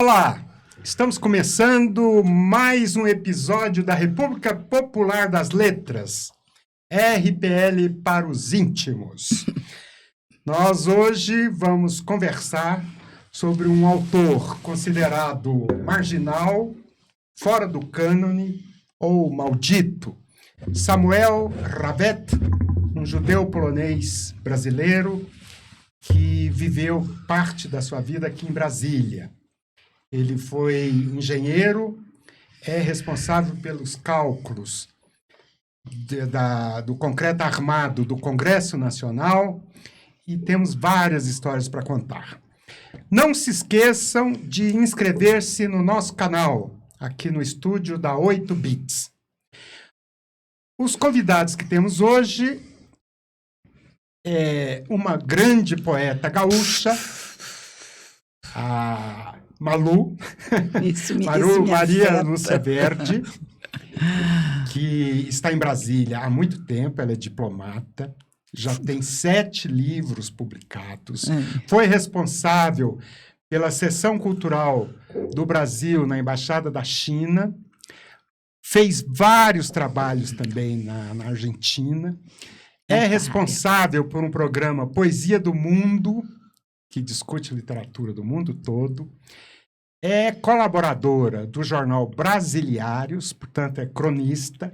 Olá, estamos começando mais um episódio da República Popular das Letras, RPL para os íntimos. Nós hoje vamos conversar sobre um autor considerado marginal, fora do cânone ou maldito, Samuel Rabet, um judeu polonês brasileiro que viveu parte da sua vida aqui em Brasília. Ele foi engenheiro, é responsável pelos cálculos do concreto armado do Congresso Nacional e temos várias histórias para contar. Não se esqueçam de inscrever-se no nosso canal, aqui no estúdio da 8 Bits. Os convidados que temos hoje é uma grande poeta gaúcha, a Malu, Maria Lúcia Verde, que está em Brasília há muito tempo, ela é diplomata, já tem 7 livros publicados, foi responsável pela seção cultural do Brasil na Embaixada da China, fez vários trabalhos também na Argentina, é responsável por um programa Poesia do Mundo, que discute literatura do mundo todo, é colaboradora do jornal Brasiliários, portanto é cronista,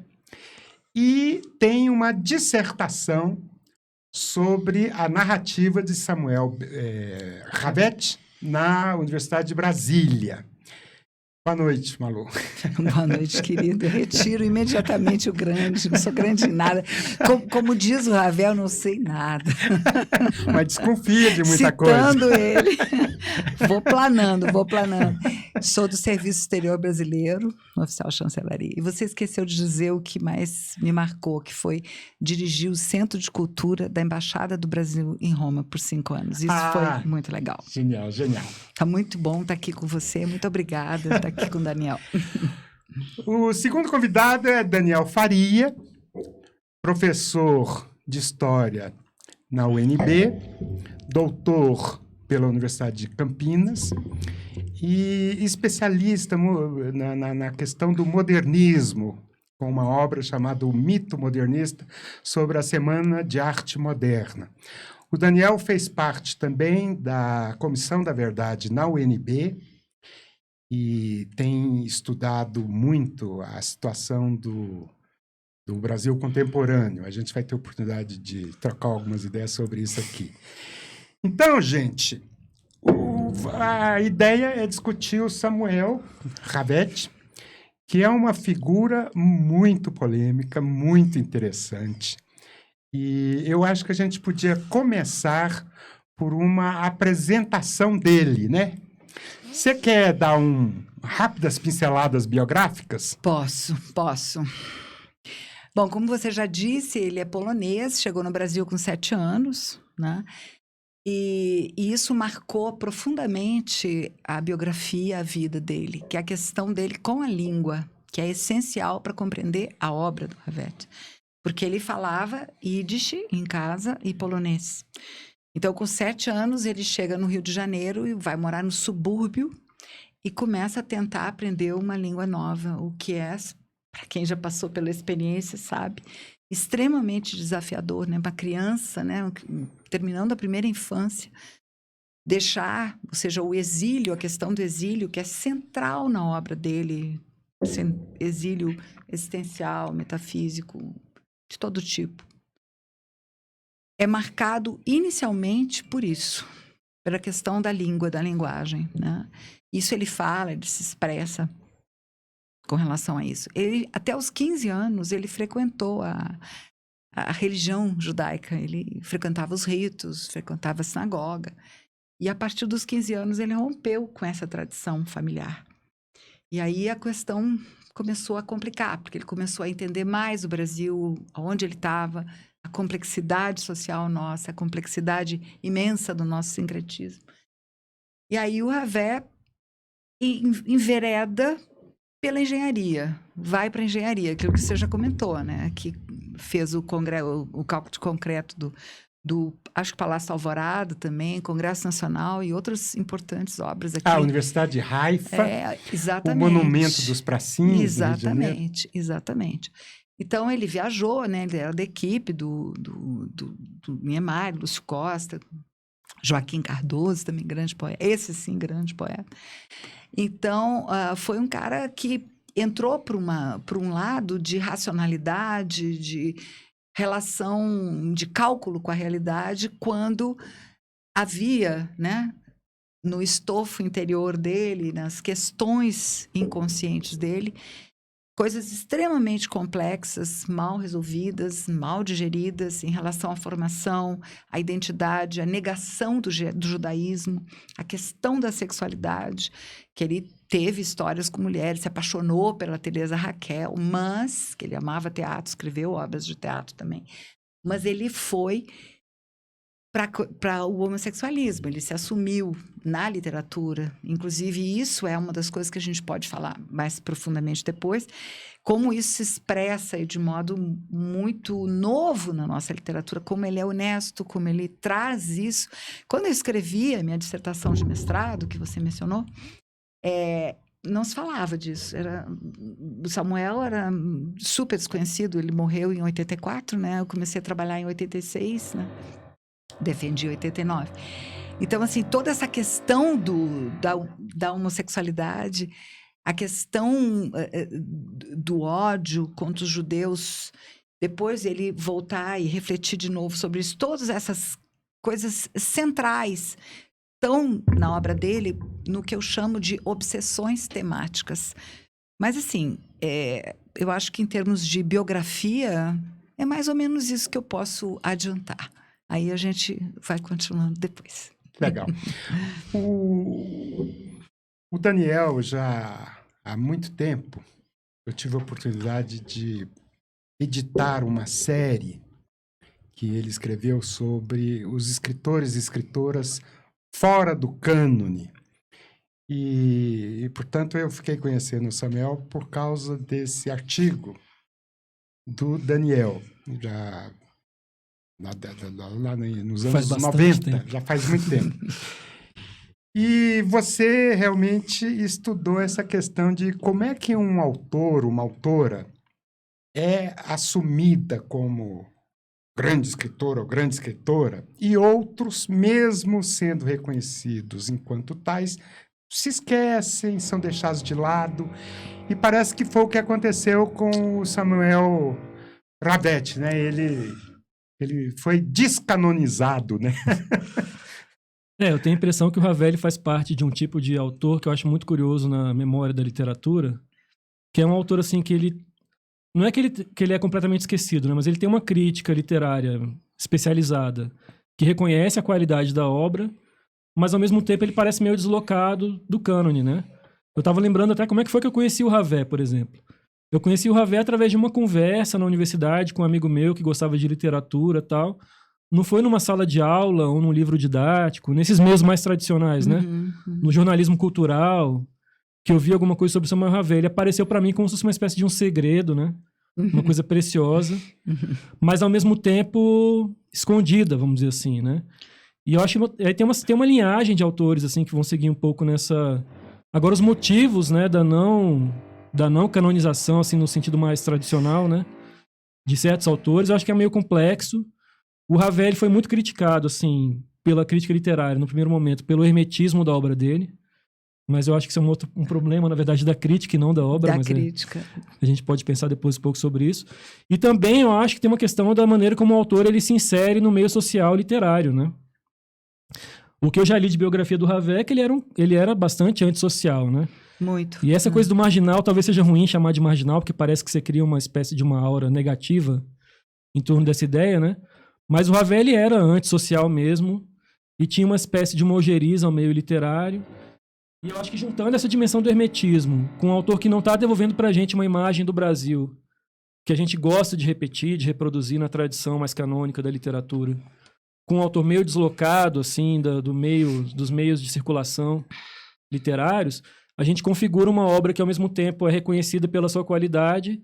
e tem uma dissertação sobre a narrativa de Samuel Rabet na Universidade de Brasília. Boa noite, Malu. Boa noite, querido. Eu retiro imediatamente o grande, não sou grande em nada. Como diz o Ravel, não sei nada. Mas desconfia de muita coisa. Citando ele. Vou planando. Sou do Serviço Exterior Brasileiro, oficial chancelaria. E você esqueceu de dizer o que mais me marcou, que foi dirigir o Centro de Cultura da Embaixada do Brasil em Roma por 5 anos. Isso foi muito legal. Genial. Tá muito bom estar aqui com você. Muito obrigada estar aqui com o Daniel. O segundo convidado é Daniel Faria, professor de História na UNB, doutor pela Universidade de Campinas e especialista na questão do modernismo, com uma obra chamada O Mito Modernista, sobre a Semana de Arte Moderna. O Daniel fez parte também da Comissão da Verdade na UNB e tem estudado muito a situação do Brasil contemporâneo. A gente vai ter oportunidade de trocar algumas ideias sobre isso aqui. Então, gente, a ideia é discutir o Samuel Rabet, que é uma figura muito polêmica, muito interessante. E eu acho que a gente podia começar por uma apresentação dele, né? Você quer dar rápidas pinceladas biográficas? Posso. Bom, como você já disse, ele é polonês, chegou no Brasil com 7 anos, né? E isso marcou profundamente a biografia, a vida dele, que é a questão dele com a língua, que é essencial para compreender a obra do Rabet. Porque ele falava Yiddish em casa e polonês. Então, com 7 anos, ele chega no Rio de Janeiro e vai morar no subúrbio e começa a tentar aprender uma língua nova, o que é, para quem já passou pela experiência, sabe, extremamente desafiador, né? Uma criança, né, terminando a primeira infância, deixar, ou seja, o exílio, a questão do exílio, que é central na obra dele, exílio existencial, metafísico, de todo tipo. É marcado inicialmente por isso, pela questão da língua, da linguagem, né? Isso ele fala, ele se expressa com relação a isso. Ele, até os 15 anos, ele frequentou a religião judaica, ele frequentava os ritos, frequentava a sinagoga. E a partir dos 15 anos ele rompeu com essa tradição familiar. E aí a questão começou a complicar, porque ele começou a entender mais o Brasil, onde ele estava, a complexidade social nossa, a complexidade imensa do nosso sincretismo. E aí o Rabet envereda pela engenharia, vai para a engenharia, aquilo que você já comentou, né? Que fez o cálculo de concreto acho que Palácio Alvorada também, Congresso Nacional e outras importantes obras aqui. A Universidade de Haifa, exatamente. o Monumento dos Pracinhos, no Rio de Janeiro. Exatamente. Então, ele viajou, né? Ele era da equipe do Niemeyer, Lúcio Costa, Joaquim Cardoso, também grande poeta. Esse, sim, grande poeta. Então, foi um cara que entrou para um lado de racionalidade, de relação, de cálculo com a realidade, quando havia, né, no estofo interior dele, nas questões inconscientes dele, coisas extremamente complexas, mal resolvidas, mal digeridas em relação à formação, à identidade, à negação do judaísmo, a questão da sexualidade, que ele teve histórias com mulheres, se apaixonou pela Teresa Raquel, mas, que ele amava teatro, escreveu obras de teatro também, mas ele foi para o homossexualismo, ele se assumiu na literatura, inclusive isso é uma das coisas que a gente pode falar mais profundamente depois, como isso se expressa de modo muito novo na nossa literatura, como ele é honesto, como ele traz isso. Quando eu escrevi a minha dissertação de mestrado, que você mencionou, não se falava disso. O Samuel era super desconhecido, ele morreu em 84, né? Eu comecei a trabalhar em 86, né? Defendi 89. Então, assim, toda essa questão da homossexualidade, a questão do ódio contra os judeus, depois ele voltar e refletir de novo sobre isso, todas essas coisas centrais estão na obra dele no que eu chamo de obsessões temáticas. Mas, assim, eu acho que em termos de biografia, é mais ou menos isso que eu posso adiantar. Aí a gente vai continuando depois. Legal. O Daniel, já há muito tempo, eu tive a oportunidade de editar uma série que ele escreveu sobre os escritores e escritoras fora do cânone. E, portanto, eu fiquei conhecendo o Samuel por causa desse artigo do Daniel, já lá nos anos 90, já faz muito tempo. E você realmente estudou essa questão de como é que um autor, uma autora, é assumida como grande escritor ou grande escritora, e outros, mesmo sendo reconhecidos enquanto tais, se esquecem, são deixados de lado. E parece que foi o que aconteceu com o Samuel Rabet, né? Ele foi descanonizado, né? Eu tenho a impressão que o Ravel faz parte de um tipo de autor que eu acho muito curioso na memória da literatura, que é um autor assim que ele... Não é que ele é completamente esquecido, né? Mas ele tem uma crítica literária especializada, que reconhece a qualidade da obra, mas ao mesmo tempo ele parece meio deslocado do cânone, né? Eu estava lembrando até como é que foi que eu conheci o Ravel, por exemplo. Eu conheci o Ravel através de uma conversa na universidade com um amigo meu que gostava de literatura e tal. Não foi numa sala de aula ou num livro didático, nesses meios mais tradicionais, né? No jornalismo cultural, que eu vi alguma coisa sobre o Samuel Ravel. Ele apareceu para mim como se fosse uma espécie de um segredo, né? Uma coisa preciosa, mas ao mesmo tempo escondida, vamos dizer assim, né? E eu acho que tem uma linhagem de autores assim que vão seguir um pouco nessa... Agora, os motivos, né, da não canonização, assim, no sentido mais tradicional, né, de certos autores, eu acho que é meio complexo. O Ravel foi muito criticado, assim, pela crítica literária, no primeiro momento, pelo hermetismo da obra dele, mas eu acho que isso é um problema, na verdade, da crítica e não da obra. Da crítica. A gente pode pensar depois um pouco sobre isso. E também eu acho que tem uma questão da maneira como o autor ele se insere no meio social literário, né? O que eu já li de biografia do Ravel é que ele era bastante antissocial, né? Muito. E essa coisa do marginal, talvez seja ruim chamar de marginal, porque parece que você cria uma espécie de uma aura negativa em torno dessa ideia, né? Mas o Ravel ele era antissocial mesmo e tinha uma espécie de uma ojeriza ao meio literário. E eu acho que juntando essa dimensão do hermetismo com um autor que não está devolvendo pra gente uma imagem do Brasil que a gente gosta de repetir, de reproduzir na tradição mais canônica da literatura, com um autor meio deslocado, assim, dos meios de circulação literários, a gente configura uma obra que, ao mesmo tempo, é reconhecida pela sua qualidade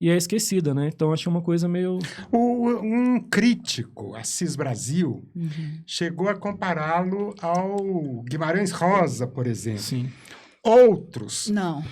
e é esquecida, né? Então acho uma coisa meio... Um crítico, Assis Brasil, Uhum. chegou a compará-lo ao Guimarães Rosa, por exemplo. Sim. Outros, Não.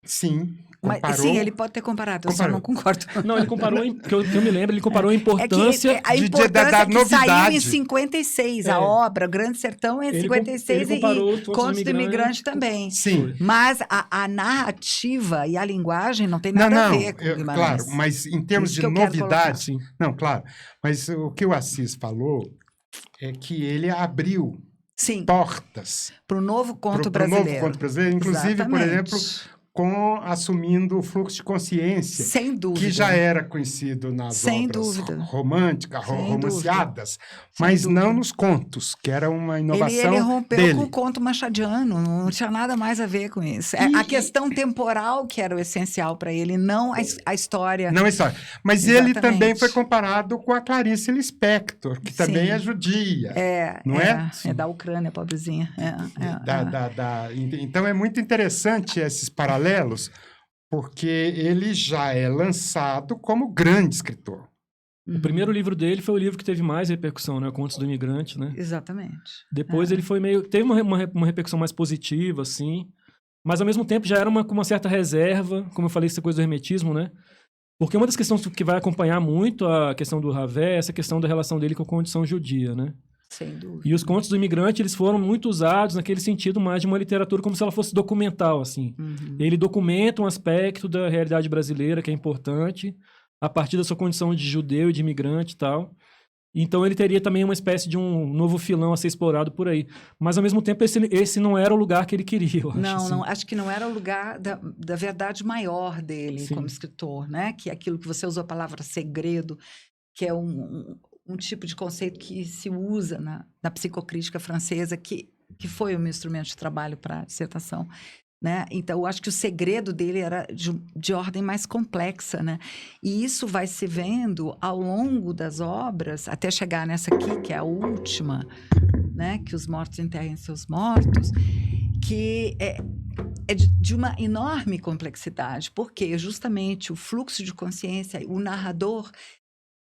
sim, Mas, comparou. sim, ele pode ter comparado, eu só Comparou. não concordo. Não, ele comparou, que eu me lembro, ele comparou a importância... a de- importância da é que saiu novidade. em 56, a É. obra, Grande Sertão é em Ele 56 comparou e Contos do Imigrante também. Sim. Mas a narrativa e a linguagem não tem Não, nada a não, ver com o Guimarães. claro, mas em termos Isso de que eu quero novidade, Sim. não, claro, mas o que o Assis falou é que ele abriu Sim, portas para o novo conto pro novo brasileiro. conto brasileiro, inclusive, por Exatamente. exemplo, assumindo o fluxo de consciência, Sem dúvida. que já era conhecido nas Sem obras dúvida. românticas, Sem romanceadas, Sem mas dúvida. não nos contos, que era uma inovação Ele rompeu dele. com o conto machadiano, não tinha nada mais a ver com isso. É a questão temporal que era o essencial para ele, não a história. Não é história. Mas ele Exatamente. também foi comparado com a Clarice Lispector, que também Sim. é judia. Não é? É da Ucrânia, pobrezinha. Então é muito interessante esses paralelos, porque ele já é lançado como grande escritor. O primeiro livro dele foi o livro que teve mais repercussão, né? Contos do Imigrante, né? Exatamente. Depois ele foi meio... Teve uma repercussão mais positiva, assim. Mas, ao mesmo tempo, já era com uma certa reserva, como eu falei, essa coisa do hermetismo, né? Porque uma das questões que vai acompanhar muito a questão do Ravel é essa questão da relação dele com a condição judia, né? Sem dúvida. E os contos do imigrante, eles foram muito usados naquele sentido mais de uma literatura como se ela fosse documental, assim. Uhum. Ele documenta um aspecto da realidade brasileira que é importante, a partir da sua condição de judeu e de imigrante e tal. Então ele teria também uma espécie de um novo filão a ser explorado por aí. Mas, ao mesmo tempo, esse não era o lugar que ele queria, eu acho. Não, acho que não era o lugar da verdade maior dele Sim. como escritor, né? Que é aquilo que você usou a palavra segredo, que é um tipo de conceito que se usa na psicocrítica francesa, que foi o meu instrumento de trabalho para a dissertação, né? Então, eu acho que o segredo dele era de ordem mais complexa, né? E isso vai se vendo ao longo das obras, até chegar nessa aqui, que é a última, né? Que os mortos enterrem seus mortos, que é de uma enorme complexidade, porque justamente o fluxo de consciência, o narrador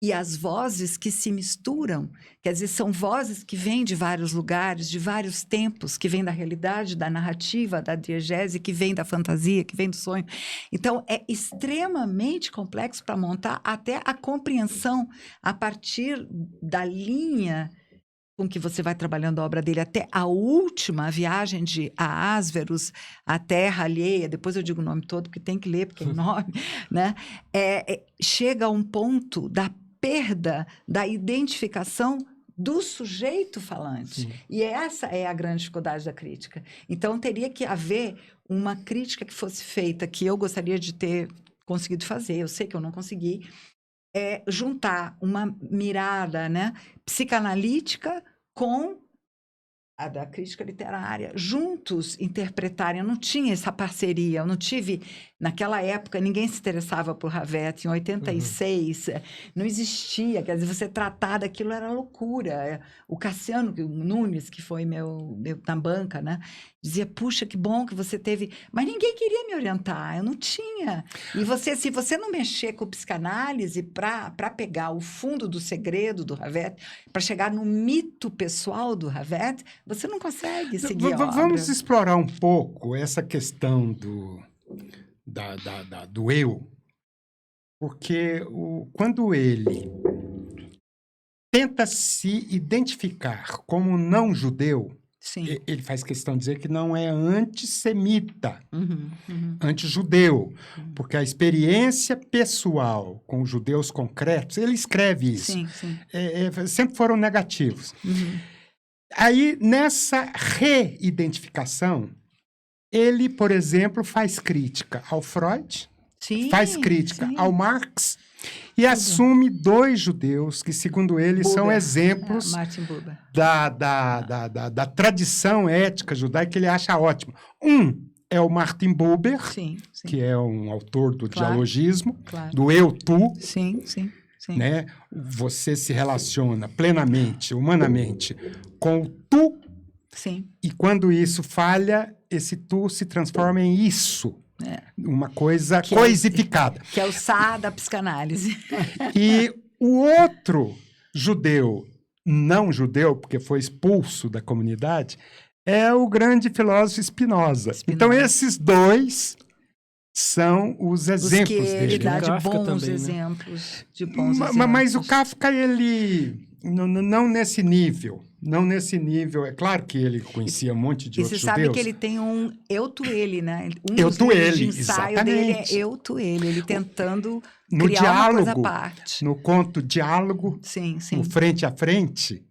e as vozes que se misturam, quer dizer, são vozes que vêm de vários lugares, de vários tempos, que vêm da realidade, da narrativa, da diegese, que vêm da fantasia, que vêm do sonho. Então, é extremamente complexo para montar até a compreensão a partir da linha com que você vai trabalhando a obra dele, até a última a viagem de Asverus, a Terra Alheia, depois eu digo o nome todo, porque tem que ler, porque é enorme, né? Chega a um ponto da perda da identificação do sujeito falante. Sim. E essa é a grande dificuldade da crítica. Então, teria que haver uma crítica que fosse feita, que eu gostaria de ter conseguido fazer, eu sei que eu não consegui, juntar uma mirada, né, psicanalítica com a da crítica literária, juntos interpretarem. Eu não tinha essa parceria, eu não tive... Naquela época, ninguém se interessava por Ravel, em 86, não existia, quer dizer, você tratar daquilo era loucura. O Cassiano Nunes, que foi meu na banca, né, dizia, puxa, que bom que você teve... Mas ninguém queria me orientar, eu não tinha. E se você não mexer com psicanálise para pegar o fundo do segredo do Ravel, para chegar no mito pessoal do Ravel, você não consegue seguir a obra. Vamos explorar um pouco essa questão do eu, porque quando ele tenta se identificar como não judeu, Sim. ele faz questão de dizer que não é antissemita, Uhum. antijudeu, porque a experiência pessoal com os judeus concretos, ele escreve isso, Sim. sempre foram negativos. Uhum. Aí, nessa reidentificação, ele, por exemplo, faz crítica ao Freud, Sim, faz crítica sim. ao Marx e assume dois judeus que, segundo ele, são Buber. exemplos Martin Buber. da tradição ética judaica que ele acha ótimo. Um é o Martin Buber, Sim. que é um autor do Claro. dialogismo, Claro. do eu-tu, Sim. né? Você se relaciona plenamente, humanamente, com o tu, Sim. e quando isso falha, esse tu se transforma em isso. Uma coisa Que é- coisificada. Que é o Sá da psicanálise. E o outro judeu, não judeu, porque foi expulso da comunidade, é o grande filósofo Spinoza. Então, esses dois são os exemplos Os que ele dele. dá Né? de Kafka bons também, né? exemplos. De bons Mas o exemplos. Kafka, ele... Não nesse nível. Não nesse nível. É claro que ele conhecia um monte de E você outros sabe judeus. que ele tem um eu tu ele, né? Um Eu dos tu livros de ele, ensaio dele exatamente. é eu tu ele tentando No criar uma coisa à diálogo, parte. no conto Diálogo, Sim, sim. no Frente a Frente,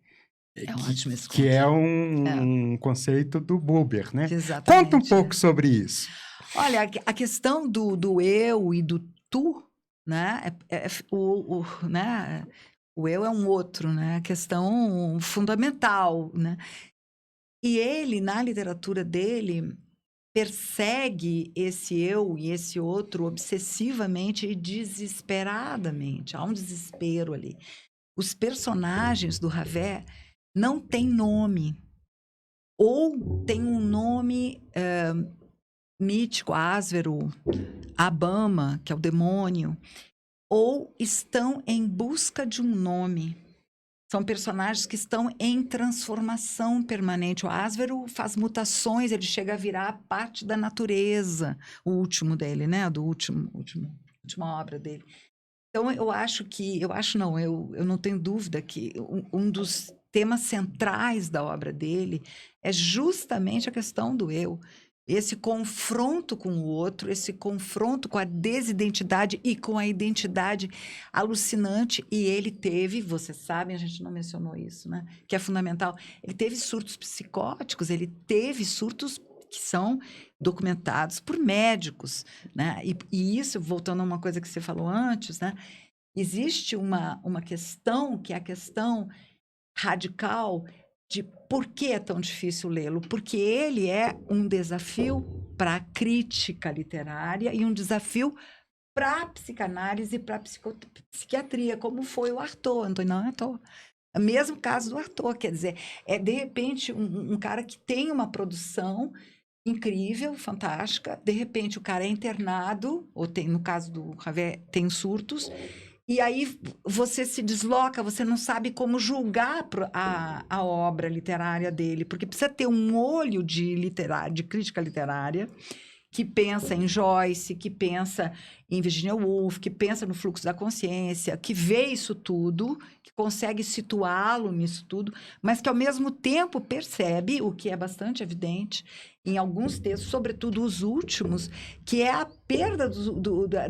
É um ótimo esse que conto. é um conceito do Buber, né? Exatamente. Conta um pouco sobre isso. Olha, a questão do eu e do tu, né? Né? O eu é um outro, né? A questão fundamental, né? E ele, na literatura dele, persegue esse eu e esse outro obsessivamente e desesperadamente. Há um desespero ali. Os personagens do Ravel não têm nome. Ou têm um nome mítico, Asvero, Abama, que é o demônio, ou estão em busca de um nome. São personagens que estão em transformação permanente. O Asvero faz mutações, ele chega a virar parte da natureza, o último dele, né? Última obra dele. Então, eu não tenho dúvida que um dos temas centrais da obra dele é justamente a questão do eu. Esse confronto com o outro, esse confronto com a desidentidade e com a identidade alucinante. E ele teve, vocês sabem, a gente não mencionou isso, né? Que é fundamental. Ele teve surtos psicóticos, ele teve surtos que são documentados por médicos, né? E isso, voltando a uma coisa que você falou antes, né? Existe uma questão que é a questão radical de por que é tão difícil lê-lo. Porque ele é um desafio para a crítica literária e um desafio para a psicanálise e para a psiquiatria, como foi o Artaud, Antônio Artaud. O mesmo caso do Artaud, quer dizer, é de repente um cara que tem uma produção incrível, fantástica, de repente o cara é internado, ou tem, no caso do Ravel, tem surtos, e aí você se desloca, você não sabe como julgar a obra literária dele, porque precisa ter um olho de crítica literária, que pensa em Joyce, que pensa em Virginia Woolf, que pensa no fluxo da consciência, que vê isso tudo, que consegue situá-lo nisso tudo, mas que ao mesmo tempo percebe, o que é bastante evidente em alguns textos, sobretudo os últimos, que é a perda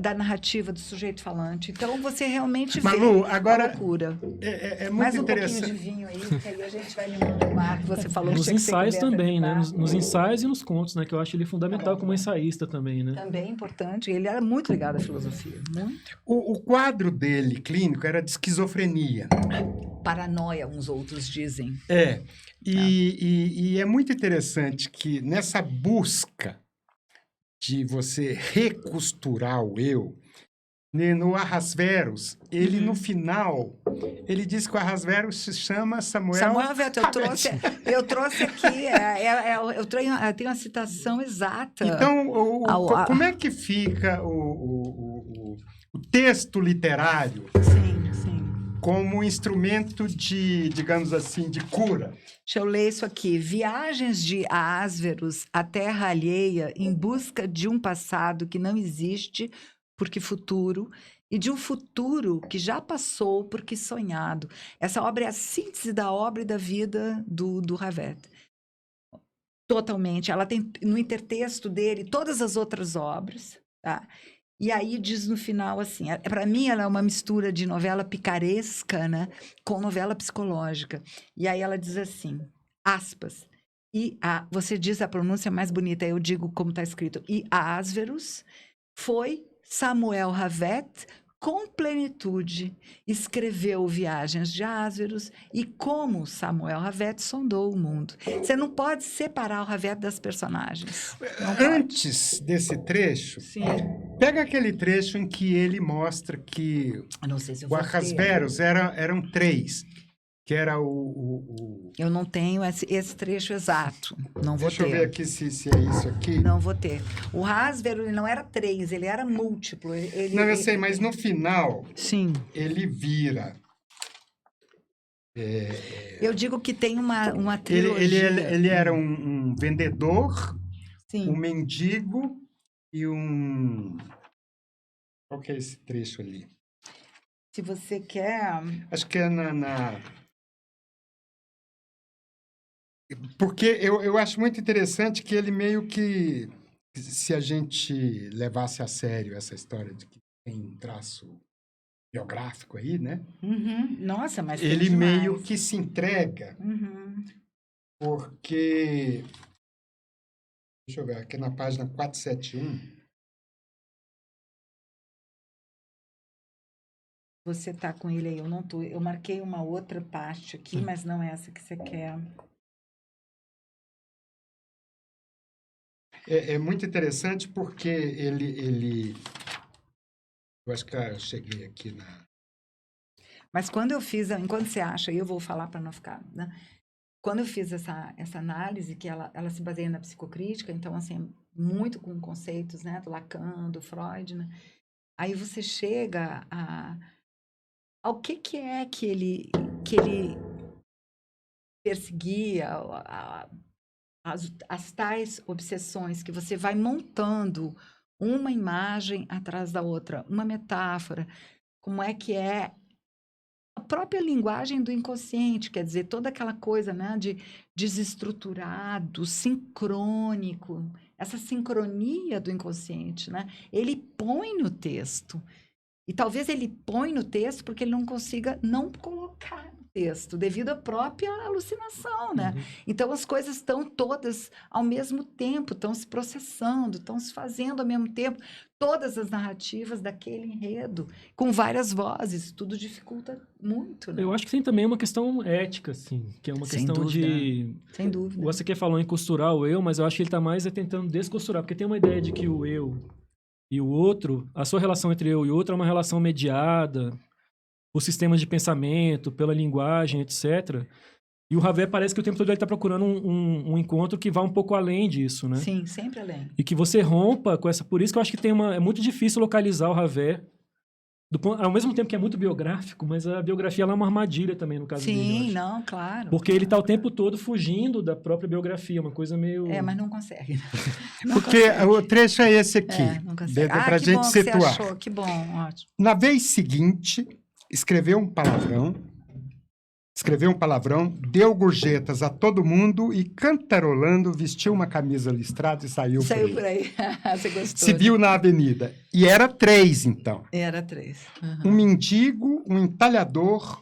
da narrativa do sujeito falante. Então você realmente Malu, vê agora, a loucura. É muito Mais um interessante. pouquinho de vinho aí, que aí a gente vai limando o mar, que você falou que Nos tinha que ser ensaios coberta também, de né? barro. Nos ensaios e nos contos, né? Que eu acho ele fundamental como ensaísta também, né? Também importante. Ele era muito ligado à filosofia. Muito. O quadro dele, clínico, era de esquizofrenia. Paranoia, uns outros dizem. É. E é muito interessante que nessa busca de você recosturar o eu, né, no Ahasverus, ele no final, ele diz que o Ahasverus se chama Samuel Vettel, eu trouxe aqui, eu tenho a citação exata. Então, como é que fica o texto literário Sim. como instrumento de, digamos assim, de cura? Deixa eu ler isso aqui. Viagens de Ahasverus à terra alheia em busca de um passado que não existe, porque futuro, e de um futuro que já passou, porque sonhado. Essa obra é a síntese da obra e da vida do Ravel. Totalmente. Ela tem no intertexto dele todas as outras obras, tá? E aí diz no final assim, para mim ela é uma mistura de novela picaresca, né, com novela psicológica. E aí ela diz assim, aspas, você diz a pronúncia mais bonita, eu digo como está escrito, e Ahasverus foi Samuel Ravet com plenitude, escreveu Viagens de Ahasverus e como Samuel Ravet sondou o mundo. Você não pode separar o Ravet das personagens. Antes desse trecho, Sim. Pega aquele trecho em que ele mostra que Eu não sei se eu o vou Ahasverus eram três. que era Eu não tenho esse trecho exato. Não vou Deixa eu ver ter. aqui se é isso aqui. Não vou ter. O Hasver, ele não era 3, ele era múltiplo. Não, eu sei, mas no final Sim. ele vira. Eu digo que tem uma Ele, trilogia. ele era um vendedor, Sim. um mendigo e um... Qual que é esse trecho ali? Se você quer... Acho que é Porque eu acho muito interessante que ele meio que... Se a gente levasse a sério essa história de que tem um traço biográfico aí, né? Uhum. Nossa, mas tem Ele demais. meio que se entrega, Uhum. porque... Deixa eu ver, aqui na página 471... Você tá com ele aí, eu não tô. Eu marquei uma outra parte aqui, mas não é essa que você quer. É muito interessante porque ele... Eu acho que eu cheguei aqui na... Mas quando eu fiz, enquanto você acha, eu vou falar para não ficar, né? Quando eu fiz essa análise, que ela se baseia na psicocrítica, então, assim, muito com conceitos, né, do Lacan, do Freud, né? Aí você chega ao que é que ele perseguia, as tais obsessões que você vai montando uma imagem atrás da outra, uma metáfora, como é que é a própria linguagem do inconsciente, quer dizer, toda aquela coisa, né, de desestruturado, sincrônico, essa sincronia do inconsciente, né? Ele põe no texto. E talvez ele põe no texto porque ele não consiga não colocar no texto, devido à própria alucinação, né? Uhum. Então, as coisas estão todas ao mesmo tempo, estão se processando, estão se fazendo ao mesmo tempo. Todas as narrativas daquele enredo, com várias vozes, tudo dificulta muito, né? Eu acho que tem também uma questão ética, assim, que é uma Sem questão dúvida. de... Sem dúvida. Você que falou em costurar o eu, mas eu acho que ele tá mais tentando descosturar, porque tem uma ideia de que o eu e o outro, a sua relação entre eu e o outro é uma relação mediada por sistemas de pensamento, pela linguagem, etc. E o Ravel parece que o tempo todo ele está procurando um encontro que vá um pouco além disso, né? Sim, sempre além. E que você rompa com essa... Por isso que eu acho que é muito difícil localizar o Ravel, ao mesmo tempo que é muito biográfico, mas a biografia ela é uma armadilha também, no caso dele, eu Sim, acho. não, claro. Porque ele está o tempo todo fugindo da própria biografia, uma coisa meio... Mas não consegue. Não Porque consegue. o trecho é esse aqui, Não consegue. para a que gente bom que você situar. achou, que bom, ótimo. Na vez seguinte, escreveu um palavrão, deu gorjetas a todo mundo e, cantarolando, vestiu uma camisa listrada e saiu Por aí. Você gostou. Se viu na avenida. E era 3, então. Era 3. Um mendigo, um entalhador,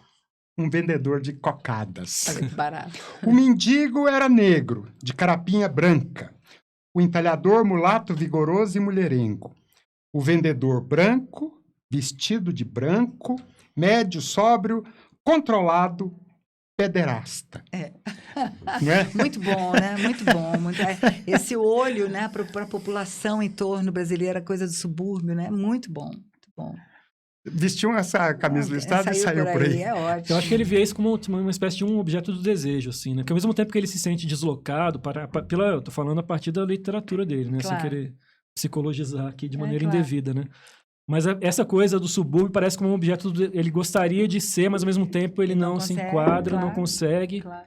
um vendedor de cocadas. Olha que barato. O mendigo era negro, de carapinha branca. O entalhador, mulato, vigoroso e mulherengo. O vendedor, branco, vestido de branco, médio, sóbrio, controlado, pederasta. Não é? Muito bom, né? Muito bom. Esse olho, né, para a população em torno brasileira, coisa do subúrbio, né? Muito bom, muito bom. Vestiu essa camisa listrada e saiu por aí. É ótimo. Eu acho que ele vê isso como uma espécie de um objeto do desejo, assim, né? Que ao mesmo tempo que ele se sente deslocado, eu tô falando a partir da literatura dele, né? Claro. Sem querer psicologizar aqui de maneira claro. indevida, né? Mas essa coisa do subúrbio parece como um objeto... Ele gostaria de ser, mas ao mesmo tempo ele não se consegue, enquadra, claro, não consegue. Claro.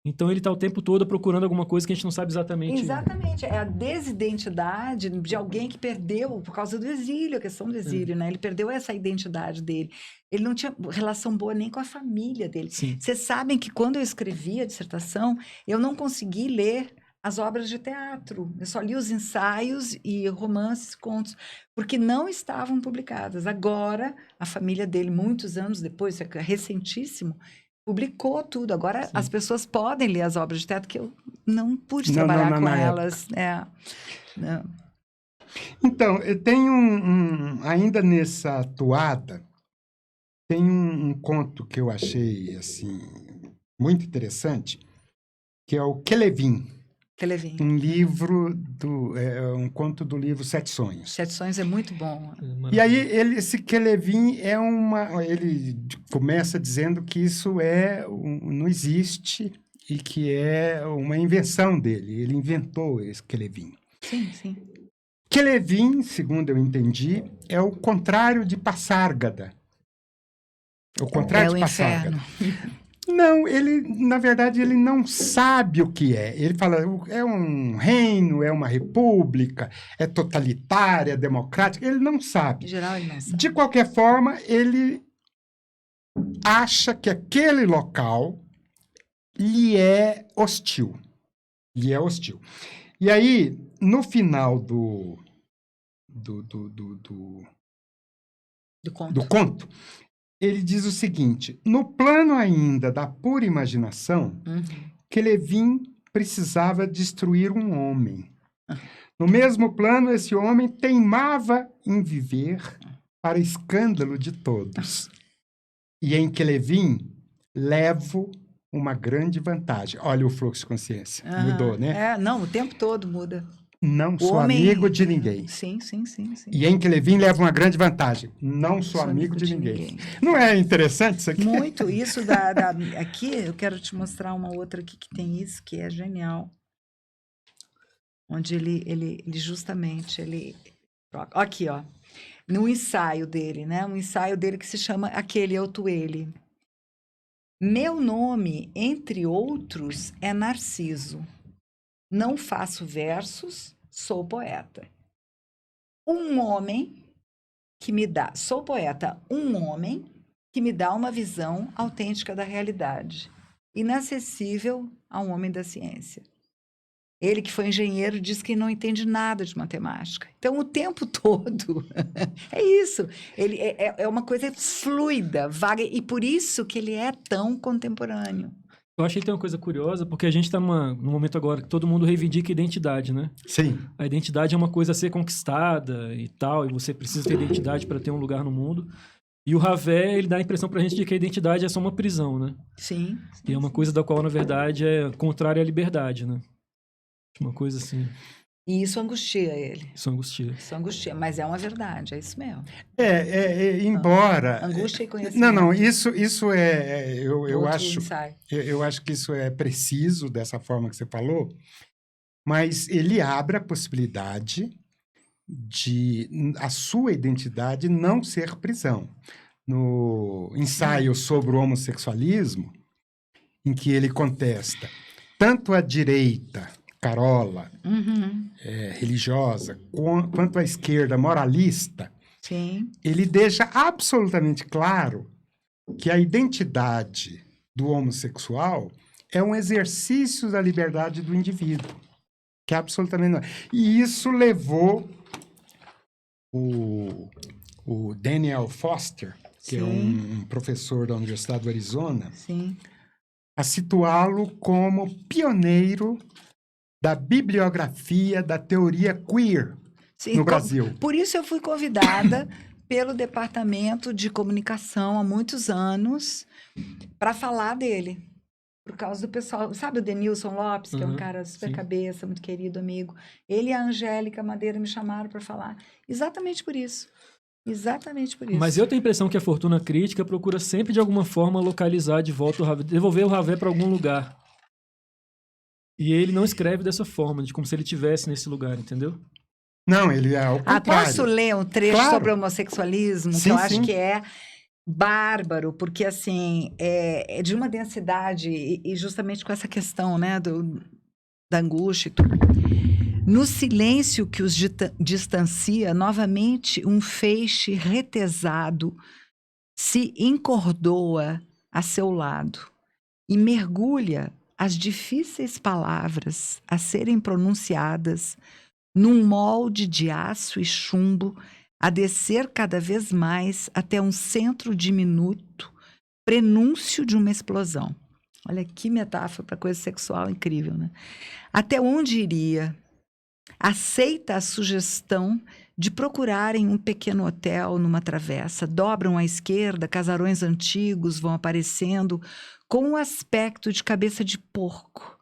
Então ele está o tempo todo procurando alguma coisa que a gente não sabe exatamente. Exatamente. É a desidentidade de alguém que perdeu por causa do exílio, a questão do exílio, né? Ele perdeu essa identidade dele. Ele não tinha relação boa nem com a família dele. Sim. Vocês sabem que quando eu escrevi a dissertação, eu não consegui ler as obras de teatro. Eu só li os ensaios e romances, contos, porque não estavam publicadas. Agora, a família dele, muitos anos depois, é recentíssimo, publicou tudo. Agora, as pessoas podem ler as obras de teatro, que eu não pude trabalhar com elas. Então, tem ainda nessa toada, tem um conto que eu achei, assim, muito interessante, que é o Kelevin. Kelevin. um livro, um conto do livro Sete Sonhos. Sete Sonhos é muito bom. E aí, esse Kelevin ele começa dizendo que isso não existe e que é uma invenção dele. Ele inventou esse Kelevin. Sim, sim. Kelevin, segundo eu entendi, é o contrário de Passárgada. O contrário É o de Passárgada. inferno. Não, na verdade, ele não sabe o que é. Ele fala, é um reino, é uma república, é totalitária, é democrática. Ele não Em sabe. geral, ele não sabe. De qualquer forma, ele acha que aquele local lhe é hostil. Lhe é hostil. E aí, no final do conto, ele diz o seguinte: no plano ainda da pura imaginação, Kelevin precisava destruir um homem. No mesmo plano, esse homem teimava em viver para escândalo de todos. E em Kelevin, levo uma grande vantagem. Olha o fluxo de consciência. Mudou, né? Não, o tempo todo muda. Não sou amigo de ninguém. Sim. E em Kelevin leva uma grande vantagem. Não sou amigo de ninguém. Não é interessante isso aqui? Muito. Isso aqui, eu quero te mostrar uma outra aqui que tem isso, que é genial. Onde ele justamente, aqui, ó. No ensaio dele, né? Um ensaio dele que se chama Aquele Eu, Tu, Ele. Meu nome, entre outros, é Narciso. Não faço versos, sou poeta. Sou poeta, um homem que me dá uma visão autêntica da realidade, inacessível a um homem da ciência. Ele que foi engenheiro diz que não entende nada de matemática. Então, o tempo todo, é isso. Ele é uma coisa fluida, vaga, e por isso que ele é tão contemporâneo. Eu achei que tem uma coisa curiosa, porque a gente está num momento agora que todo mundo reivindica identidade, né? Sim. A identidade é uma coisa a ser conquistada e tal, e você precisa ter identidade para ter um lugar no mundo. E o Ravel, ele dá a impressão pra gente de que a identidade é só uma prisão, né? Sim. E é uma coisa da qual, na verdade, é contrária à liberdade, né? Uma coisa assim. E isso angustia ele. Isso angustia. Isso angustia, mas é uma verdade, é isso mesmo. Embora... Angústia e conhecimento. Não, isso eu acho... Ensaio. Eu acho que isso é preciso, dessa forma que você falou, mas ele abre a possibilidade de a sua identidade não ser prisão. No ensaio sobre o homossexualismo, em que ele contesta tanto a direita, Carola, religiosa, quanto a esquerda moralista, Sim. ele deixa absolutamente claro que a identidade do homossexual é um exercício da liberdade do indivíduo, que é absolutamente não. E isso levou o Daniel Foster, que é um professor da Universidade do Arizona, Sim. a situá-lo como pioneiro da bibliografia da teoria queer no Brasil. Por isso eu fui convidada pelo Departamento de Comunicação há muitos anos para falar dele. Por causa do pessoal, sabe o Denilson Lopes, que é um cara super cabeça, muito querido amigo. Ele e a Angélica Madeira me chamaram para falar. Exatamente por isso. Exatamente por isso. Mas eu tenho a impressão que a Fortuna Crítica procura sempre, de alguma forma, localizar de volta o Ravel, devolver o Ravel para algum lugar. E ele não escreve dessa forma, como se ele estivesse nesse lugar, entendeu? Não, ele é ao contrário. Posso ler um trecho sobre o homossexualismo? Sim, que eu acho que é bárbaro, porque, assim, é de uma densidade, e justamente com essa questão, né, da angústia e tudo. No silêncio que os distancia, novamente um feixe retesado se encordoa a seu lado e mergulha as difíceis palavras a serem pronunciadas num molde de aço e chumbo a descer cada vez mais até um centro diminuto, prenúncio de uma explosão. Olha que metáfora para coisa sexual incrível, né? Até onde iria? Aceita a sugestão de procurarem um pequeno hotel numa travessa. Dobram à esquerda, casarões antigos vão aparecendo com um aspecto de cabeça de porco.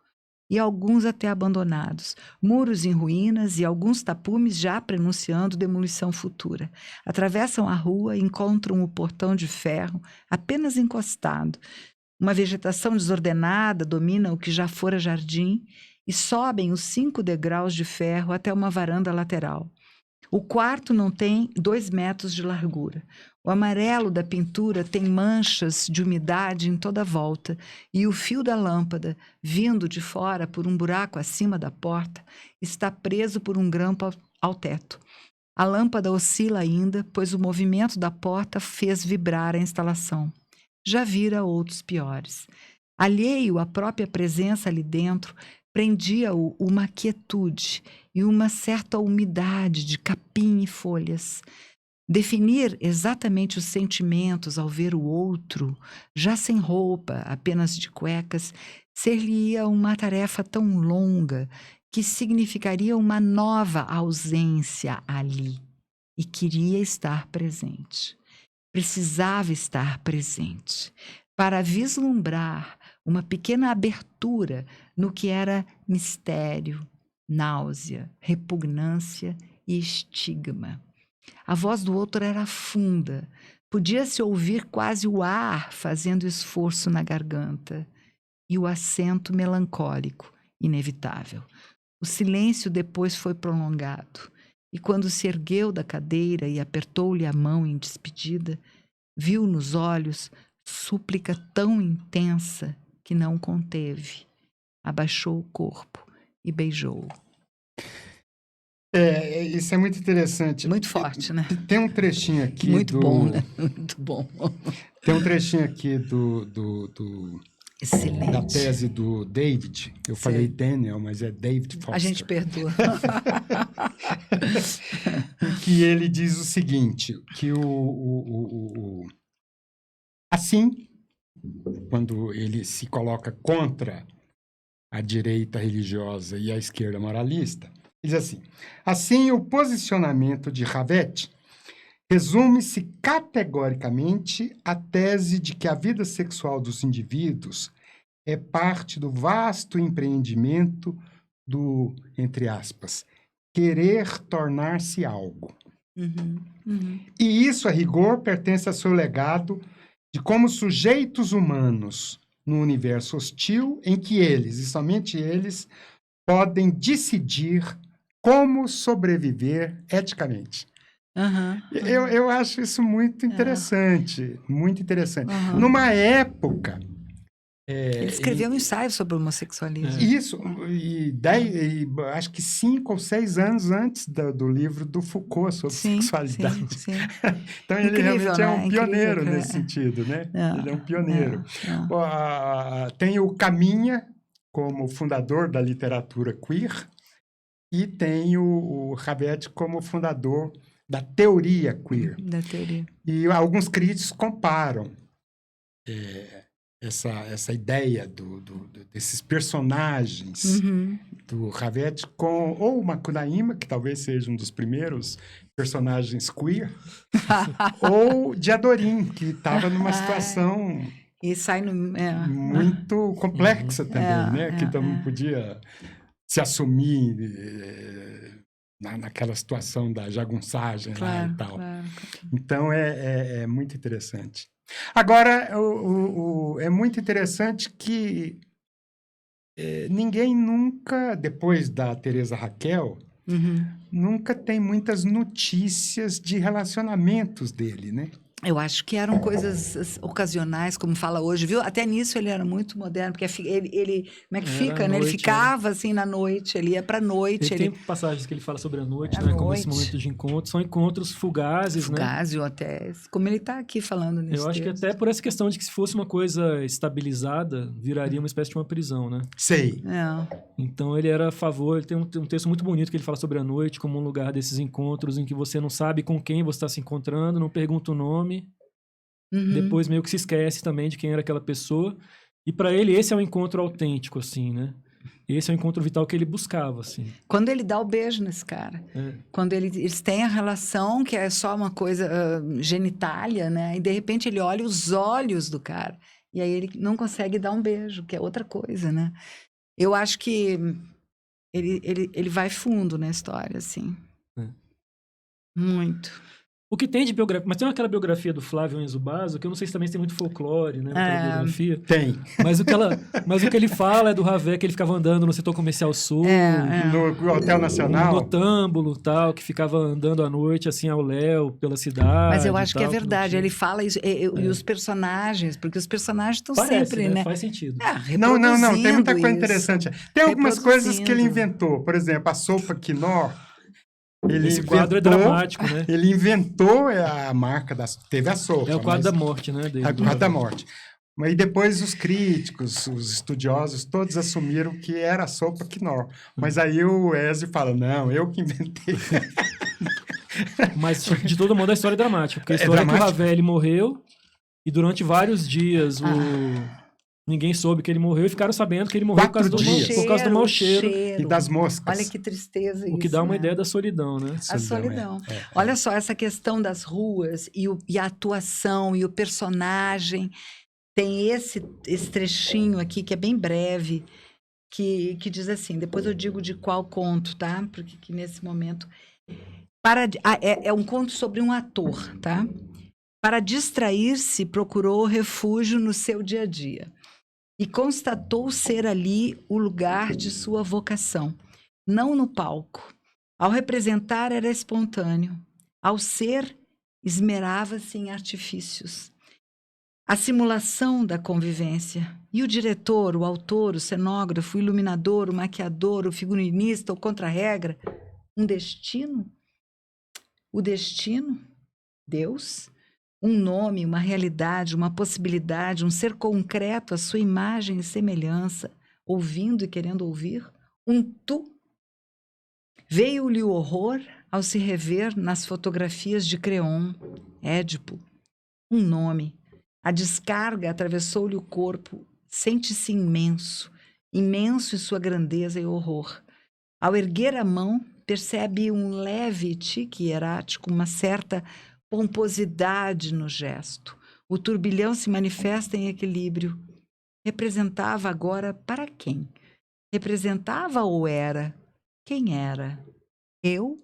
e alguns até abandonados, muros em ruínas e alguns tapumes já prenunciando demolição futura. Atravessam a rua e encontram o portão de ferro apenas encostado. Uma vegetação desordenada domina o que já fora jardim e sobem os 5 degraus de ferro até uma varanda lateral. O quarto não tem 2 metros de largura. O amarelo da pintura tem manchas de umidade em toda a volta e o fio da lâmpada, vindo de fora por um buraco acima da porta, está preso por um grampo ao teto. A lâmpada oscila ainda, pois o movimento da porta fez vibrar a instalação. Já vira outros piores. Alheio à própria presença ali dentro, prendia-o uma quietude e uma certa umidade de capim e folhas. Definir exatamente os sentimentos ao ver o outro, já sem roupa, apenas de cuecas, ser-lhe-ia uma tarefa tão longa que significaria uma nova ausência ali. E queria estar presente. Precisava estar presente para vislumbrar uma pequena abertura no que era mistério, náusea, repugnância e estigma. A voz do outro era funda, podia-se ouvir quase o ar fazendo esforço na garganta, e o acento melancólico, inevitável. O silêncio depois foi prolongado, e quando se ergueu da cadeira e apertou-lhe a mão em despedida, viu nos olhos súplica tão intensa que não conteve. Abaixou o corpo e beijou-o. Isso é muito interessante. Muito forte, né? Tem um trechinho aqui Muito bom, né? Muito bom. Tem um trechinho aqui Excelente. da tese do David. Eu falei Daniel, mas é David Foster. A gente perdoa. Que ele diz o seguinte, que assim, quando ele se coloca contra a direita religiosa e a esquerda moralista, diz assim, o posicionamento de Havet resume-se categoricamente à tese de que a vida sexual dos indivíduos é parte do vasto empreendimento do, entre aspas, querer tornar-se algo. E isso, a rigor, pertence ao seu legado de como sujeitos humanos no universo hostil em que eles, e somente eles, podem decidir como sobreviver eticamente. Eu acho isso muito interessante, muito interessante. Numa época... ele escreveu um ensaio sobre o homossexualismo. Isso, acho que 5 ou 6 anos antes do livro do Foucault sobre sexualidade. Sim. Então ele Incrível, realmente é um né? pioneiro Incrível, nesse sentido, né? Ele é um pioneiro. É. Tem o Caminha como fundador da literatura queer e tem o Havet como fundador da teoria queer. Da teoria. E alguns críticos comparam essa ideia desses personagens do Havet com ou o Macunaíma, que talvez seja um dos primeiros personagens queer, ou de Adorim, que estava numa situação e sai muito complexa também, né? Que não podia se assumir naquela situação da jagunçagem lá e tal. Claro. Então, é muito interessante. Agora, é muito interessante que ninguém nunca, depois da Teresa Raquel, nunca tem muitas notícias de relacionamentos dele, né? Eu acho que eram coisas ocasionais, como fala hoje, viu? Até nisso ele era muito moderno, porque ele como é que fica, né? Ele ficava assim na noite, ele ia pra noite. Tem passagens que ele fala sobre a noite, A né? Como noite. esse momento de encontro. São encontros fugazes, né? Fugazes, ou até, como ele tá aqui falando nisso. Eu acho que até por essa questão de que se fosse uma coisa estabilizada, viraria uma espécie de uma prisão, né? Sei. Então ele era a favor, ele tem um texto muito bonito que ele fala sobre a noite como um lugar desses encontros em que você não sabe com quem você está se encontrando, não pergunta o nome, depois meio que se esquece também de quem era aquela pessoa. E para ele esse é um encontro autêntico, assim, né? Esse é o encontro vital que ele buscava, assim. Quando ele dá o beijo nesse cara. Quando eles têm a relação que é só uma coisa genitália, né? E de repente ele olha os olhos do cara. E aí ele não consegue dar um beijo, que é outra coisa, né? Eu acho que ele vai fundo na história, assim. É. Muito. O que tem de biografia... Mas tem aquela biografia do Flávio Enzo Basso, que eu não sei se também tem muito folclore, né? Naquela biografia. Tem. Mas o que ele fala é do Ravel, que ele ficava andando no setor comercial sul, No Hotel Nacional. no Tâmbulo, tal, que ficava andando à noite, assim, ao léu, pela cidade. Mas eu acho que é tal, verdade. não Ele tinha. fala isso. E os personagens, porque os personagens estão Parece, sempre, né? Faz sentido. Não, tem muita coisa reproduzindo interessante. Tem algumas coisas que ele Reproduzindo. inventou. Por exemplo, a sopa Quinó. Ele Esse quadro é inventou- dramático, né? Ele inventou a marca teve a sopa. É o quadro mas- da morte, né? Dele, A do quadro da Ravel. morte. Mas aí depois os críticos, os estudiosos, todos assumiram que era a sopa Quinó. Mas aí o Ezio fala, não, eu que inventei. Mas, de todo modo, a história é dramática. Porque a É história é que o dramática? Ravel ele morreu e durante vários dias ninguém soube que ele morreu e ficaram sabendo que ele morreu por causa, 4 dias. por causa do mau O cheiro. E das moscas. Olha que tristeza isso. O que dá uma né? ideia da solidão, né? A solidão. É. Olha só, essa questão das ruas e a atuação e o personagem. Tem esse trechinho aqui que é bem breve, que diz assim, depois eu digo de qual conto, tá? Porque que nesse momento... é um conto sobre um ator, tá? Para distrair-se, procurou refúgio no seu dia a dia. E constatou ser ali o lugar de sua vocação, não no palco. Ao representar, era espontâneo. Ao ser, esmerava-se em artifícios. A simulação da convivência. E o diretor, o autor, o cenógrafo, o iluminador, o maquiador, o figurinista, o contra-regra, um destino? O destino? Deus? Um nome, uma realidade, uma possibilidade, um ser concreto, a sua imagem e semelhança, ouvindo e querendo ouvir? Um tu? Veio-lhe o horror ao se rever nas fotografias de Creon, Édipo. Um nome. A descarga atravessou-lhe o corpo, sente-se imenso, imenso em sua grandeza e horror. Ao erguer a mão, percebe um leve tique hierático, uma certa pomposidade no gesto. O turbilhão se manifesta em equilíbrio. Representava agora para quem? Representava ou era? Quem era? Eu?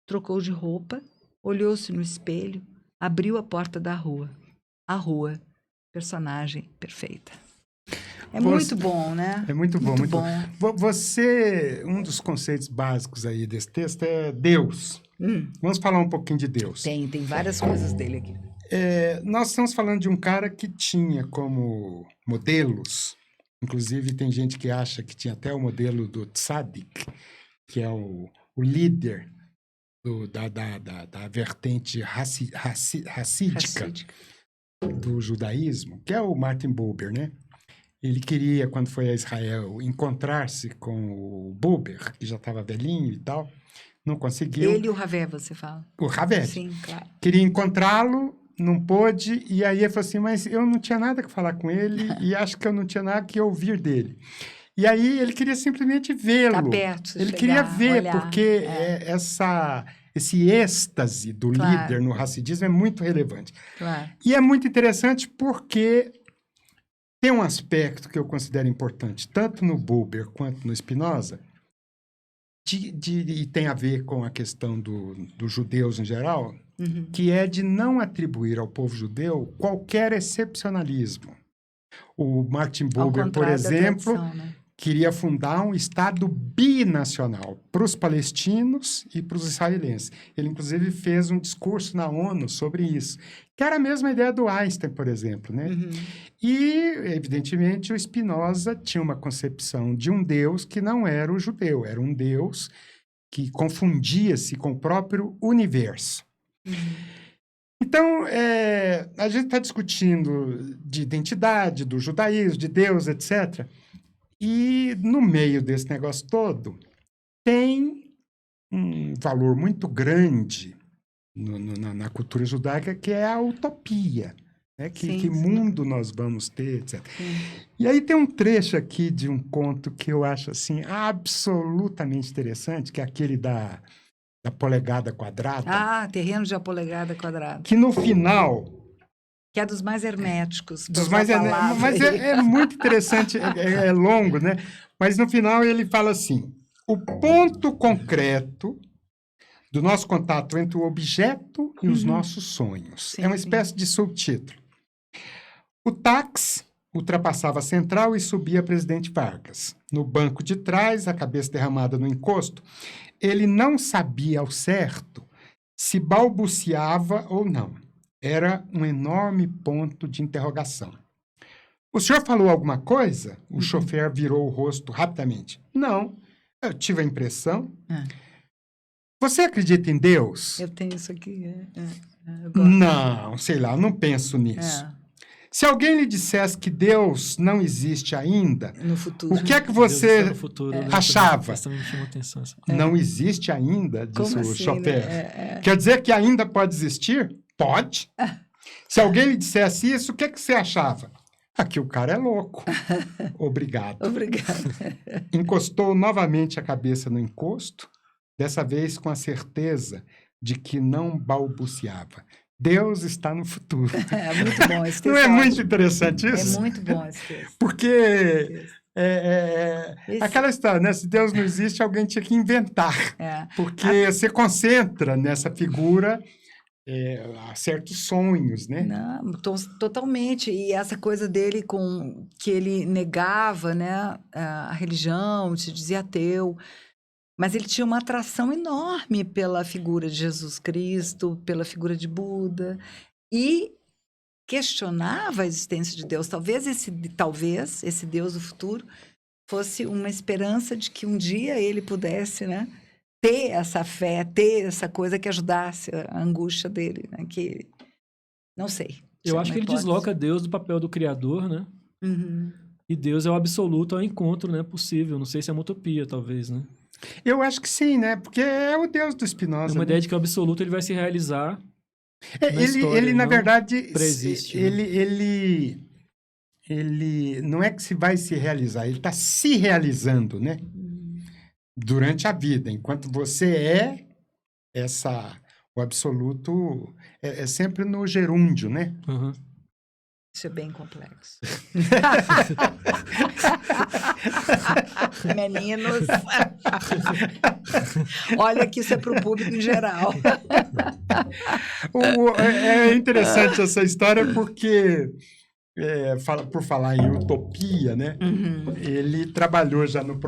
Trocou de roupa, olhou-se no espelho, abriu a porta da rua. A rua, personagem perfeita. É muito bom, né? É muito bom, muito bom. Você, um dos conceitos básicos aí desse texto é Deus. Vamos falar um pouquinho de Deus. Tem várias coisas dele aqui. Nós estamos falando de um cara que tinha como modelos, inclusive tem gente que acha que tinha até o modelo do Tzadik, que é o líder da vertente racídica do judaísmo, que é o Martin Buber, né? Ele queria, quando foi a Israel, encontrar-se com o Buber, que já estava velhinho e tal, não conseguiu. Ele e o Ravel, você fala? O Ravel. Sim, claro. Queria encontrá-lo, não pôde, e aí ele falou assim, mas eu não tinha nada que falar com ele e acho que eu não tinha nada que ouvir dele. E aí ele queria simplesmente vê-lo. Tá perto, ele chegar, queria ver, olhar, porque esse êxtase do Claro. líder no racidismo é muito relevante. Claro. E é muito interessante porque tem um aspecto que eu considero importante, tanto no Buber quanto no Spinoza, e tem a ver com a questão dos judeus em geral, que é de não atribuir ao povo judeu qualquer excepcionalismo. O Martin Ao Buber, por contrário da exemplo, tradição, né? queria fundar um Estado binacional para os palestinos e para os israelenses. Ele, inclusive, fez um discurso na ONU sobre isso, que era a mesma ideia do Einstein, por exemplo, né? E, evidentemente, o Spinoza tinha uma concepção de um Deus que não era o judeu, era um Deus que confundia-se com o próprio universo. Então, a gente está discutindo de identidade, do judaísmo, de Deus, etc., e no meio desse negócio todo, tem um valor muito grande na cultura judaica, que é a utopia. Né? Que mundo nós vamos ter, etc. Sim. E aí tem um trecho aqui de um conto que eu acho assim, absolutamente interessante, que é aquele da polegada quadrada. Ah, terreno de a polegada quadrada. Que no final... Que é dos mais herméticos. Mas é muito interessante, é longo, né? Mas no final ele fala assim: o ponto concreto do nosso contato entre o objeto e os nossos sonhos. Sim, É uma sim. espécie de subtítulo. O táxi ultrapassava a central e subia a Presidente Vargas. No banco de trás, a cabeça derramada no encosto, ele não sabia ao certo se balbuciava ou não. Era um enorme ponto de interrogação. O senhor falou alguma coisa? O chofer virou o rosto rapidamente. Não, eu tive a impressão. Você acredita em Deus? Eu tenho isso aqui. Eu gosto. Não, sei lá, eu não penso nisso. Se alguém lhe dissesse que Deus não existe ainda, No futuro. o que é que Deus você está no futuro, né? achava? Essa me chamou atenção. Não existe ainda, disse Como o assim, chofer. né? Quer dizer que ainda pode existir? Pode. Se alguém lhe dissesse isso, o que é que você achava? Aqui o cara é louco. Obrigado. Obrigada. Encostou novamente a cabeça no encosto, dessa vez com a certeza de que não balbuciava. Deus está no futuro. É muito bom esse texto. Não é ótimo. muito interessante É isso? muito bom esse texto. Porque Esse- aquela história, né? Se Deus não existe, alguém tinha que inventar. É. Porque você concentra nessa figura certos sonhos, né? Não, totalmente. E essa coisa dele com que ele negava, né, a religião, se dizia ateu, mas ele tinha uma atração enorme pela figura de Jesus Cristo, pela figura de Buda, e questionava a existência de Deus. Talvez esse Deus do futuro fosse uma esperança de que um dia ele pudesse, né, ter essa fé, ter essa coisa que ajudasse a angústia dele, né, que não sei. Eu É acho uma que ele hipótese. desloca Deus do papel do criador, né? Uhum. E Deus é o absoluto ao encontro, né? Possível. Não sei se é uma utopia, talvez, né? Eu acho que sim, né? Porque é o Deus do É Spinoza. uma né? ideia de que o absoluto ele vai se realizar na história, Ele, e na não verdade, pré-existe, né? ele não é que se vai se realizar, ele está se realizando, né? Durante a vida. Enquanto você é o absoluto, é sempre no gerúndio, né? Uhum. Isso é bem complexo. Meninos, olha que isso é para o público em geral. É interessante essa história porque, por falar em utopia, né? Uhum. Ele trabalhou já no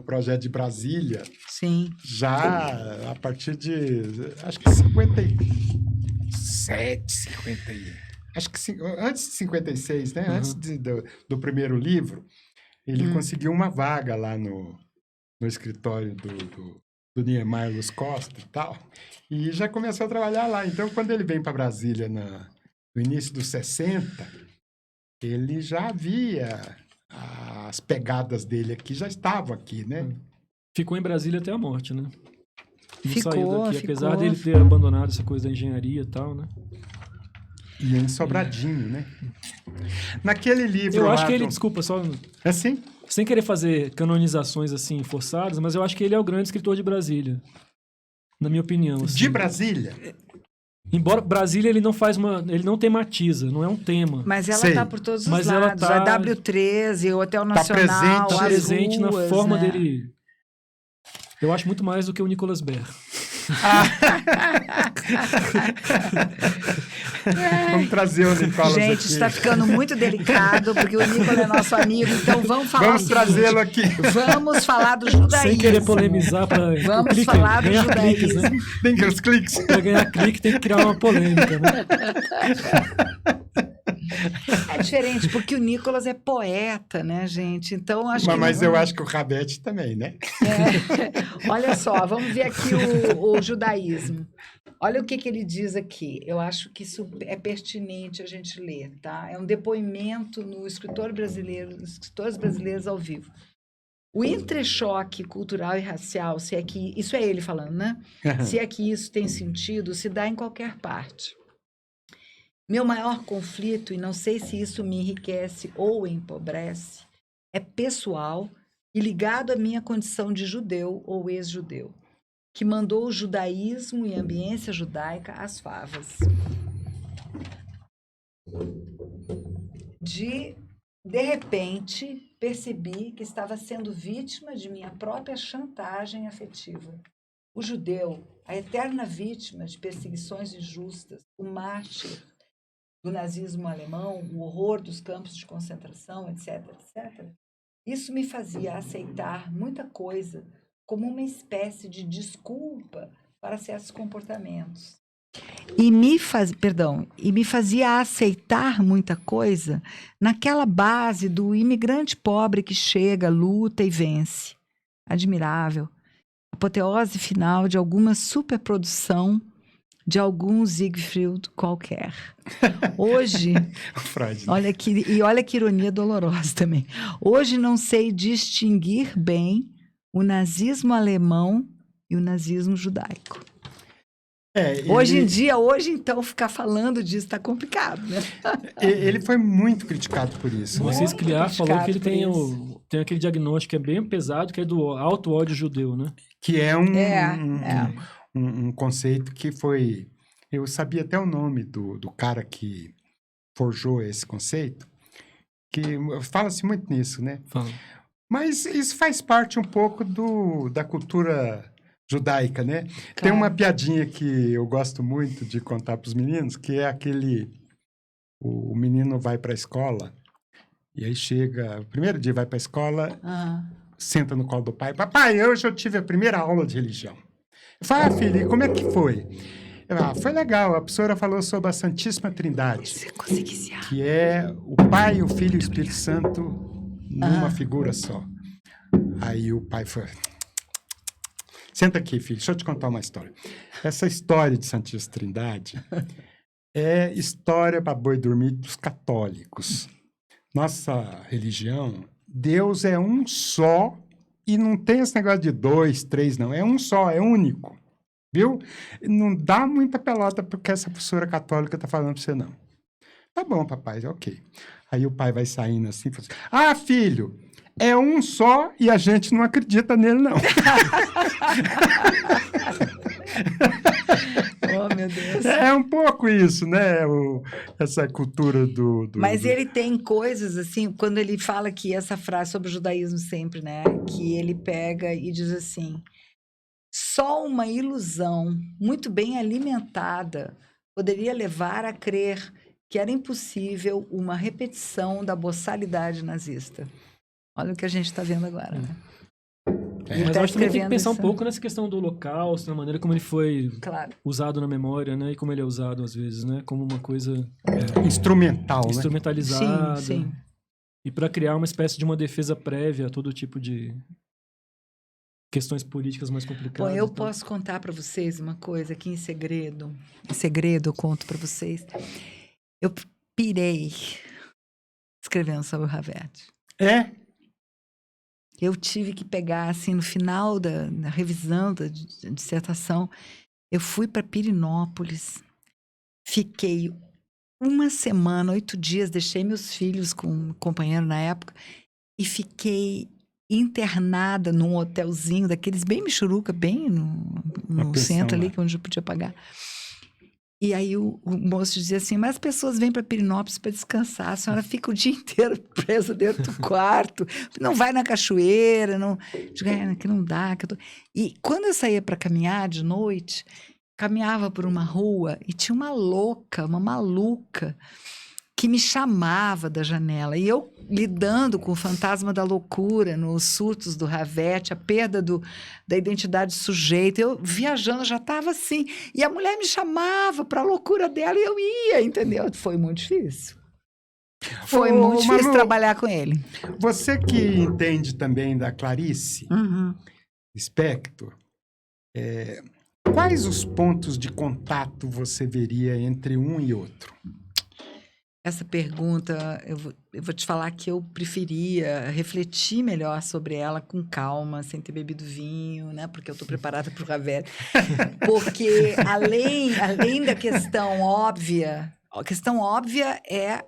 projeto de Brasília, Sim. já a partir de, acho que 57, 50, acho que antes de 56, né? Uhum. Antes do primeiro livro, ele conseguiu uma vaga lá no escritório do Niemeyer Luz Costa e tal, e já começou a trabalhar lá. Então, quando ele vem para Brasília no início dos 60, ele já havia as pegadas dele aqui, já estavam aqui, né? Ficou em Brasília até a morte, né? Não Ficou, saiu daqui, ficou. apesar dele ter abandonado essa coisa da engenharia e tal, né? E em Sobradinho, né? Naquele livro Eu lá acho que ele, desculpa, só Assim? sem querer fazer canonizações assim forçadas, mas eu acho que ele é o grande escritor de Brasília. Na minha opinião, assim. De Brasília? Embora Brasília ele não tematiza, não é um tema. Mas ela Sei. está por todos os Mas ela lados. tá- A W13, o Hotel Nacional, presente. Tá as presente na ruas, forma né? dele. Eu acho muito mais do que o Nicolas Ber. Vamos trazer o Nicolas Gente, aqui. está ficando muito delicado, porque o Nicolas é nosso amigo, então vamos falar Vamos o seguinte, trazê-lo aqui. Vamos falar do judaísmo. Sem querer polemizar para Vamos falar do ganhar cliques, né? judaísmo. Tem que os cliques. Para ganhar clique tem que criar uma polêmica, né? É diferente, porque o Nicolas é poeta, né, gente? Então, acho que... Mas eu acho que o Rabete também, né? Olha só, vamos ver aqui o judaísmo. Olha o que ele diz aqui. Eu acho que isso é pertinente a gente ler, tá? É um depoimento no Escritores Brasileiros ao Vivo. O entrechoque cultural e racial, se é que... Isso é ele falando, né? Se é que isso tem sentido, se dá em qualquer parte. Meu maior conflito, e não sei se isso me enriquece ou empobrece, é pessoal e ligado à minha condição de judeu ou ex-judeu, que mandou o judaísmo e a ambiência judaica às favas. De De repente, percebi que estava sendo vítima de minha própria chantagem afetiva. O judeu, a eterna vítima de perseguições injustas, o mártir do nazismo alemão, o horror dos campos de concentração, etc., etc., isso me fazia aceitar muita coisa como uma espécie de desculpa para certos comportamentos. E me fazia aceitar muita coisa naquela base do imigrante pobre que chega, luta e vence. Admirável. Apoteose final de alguma superprodução de algum Siegfried qualquer. Hoje, Freud. olha que ironia dolorosa também. Hoje não sei distinguir bem o nazismo alemão e o nazismo judaico. Hoje em dia, então, ficar falando disso está complicado, né? Ele foi muito criticado por isso. O Né? Assis Cliar falou que ele tem, isso. tem aquele diagnóstico que é bem pesado, que é do alto ódio judeu, né? Que é um conceito que foi... Eu sabia até o nome do cara que forjou esse conceito, que fala-se muito nisso, né? Fala. Mas isso faz parte um pouco da cultura judaica, né? Claro. Tem uma piadinha que eu gosto muito de contar para os meninos, que é o menino vai para a escola, e aí chega, o primeiro dia vai para a escola, senta no colo do pai, papai, hoje eu tive a primeira aula de religião. Eu falo, filho, e como é que foi? Foi legal, a professora falou sobre a Santíssima Trindade, que é o Pai, o Filho e o Espírito Santo numa figura só. Aí o pai foi... Senta aqui, filho, deixa eu te contar uma história. Essa história de Santíssima Trindade é história para boi dormir dos católicos. Nossa religião, Deus é um só e não tem esse negócio de 2, 3, não. É um só, é único. Viu? Não dá muita pelota porque essa professora católica está falando para você, não. Tá bom, papai, ok. Aí o pai vai saindo assim e fala assim, filho, é um só e a gente não acredita nele, não. Oh, meu Deus. É um pouco isso, né? Essa cultura do... Mas ele tem coisas, assim, quando ele fala que essa frase sobre o judaísmo sempre, né? Que ele pega e diz assim, só uma ilusão muito bem alimentada poderia levar a crer que era impossível uma repetição da boçalidade nazista. Olha o que a gente está vendo agora, né? Mas eu acho que também tem que pensar um pouco nessa questão do Holocausto, na maneira como ele foi usado na memória, né? E como ele é usado às vezes, né? Como uma coisa instrumental, instrumentalizada. Sim, sim. E para criar uma espécie de uma defesa prévia a todo tipo de questões políticas mais complicadas. Bom, eu posso contar para vocês uma coisa aqui em segredo. Em segredo eu conto para vocês. Eu pirei escrevendo sobre o Havertz. Eu tive que pegar, assim, no final da revisão da dissertação, eu fui para Pirenópolis, fiquei uma semana, 8 dias, deixei meus filhos com um companheiro na época e fiquei internada num hotelzinho daqueles bem michuruca, bem no centro ali, que onde eu podia pagar. E aí o moço dizia assim, mas as pessoas vêm para Pirenópolis para descansar, a senhora fica o dia inteiro presa dentro do quarto, não vai na cachoeira, não... Digo, que não dá. Que eu tô... E quando eu saía para caminhar de noite, caminhava por uma rua e tinha uma louca, uma maluca, que me chamava da janela. E eu lidando com o fantasma da loucura, nos surtos do Havertz, a perda da identidade do sujeito. Eu viajando, já estava assim. E a mulher me chamava para a loucura dela e eu ia, entendeu? Foi muito difícil. Foi muito difícil trabalhar com ele. Você que entende também da Clarice Lispector, quais os pontos de contato você veria entre um e outro? Essa pergunta, eu vou te falar que eu preferia refletir melhor sobre ela com calma, sem ter bebido vinho, né? Porque eu estou preparada para o Havertz. Porque além da questão óbvia, a questão óbvia é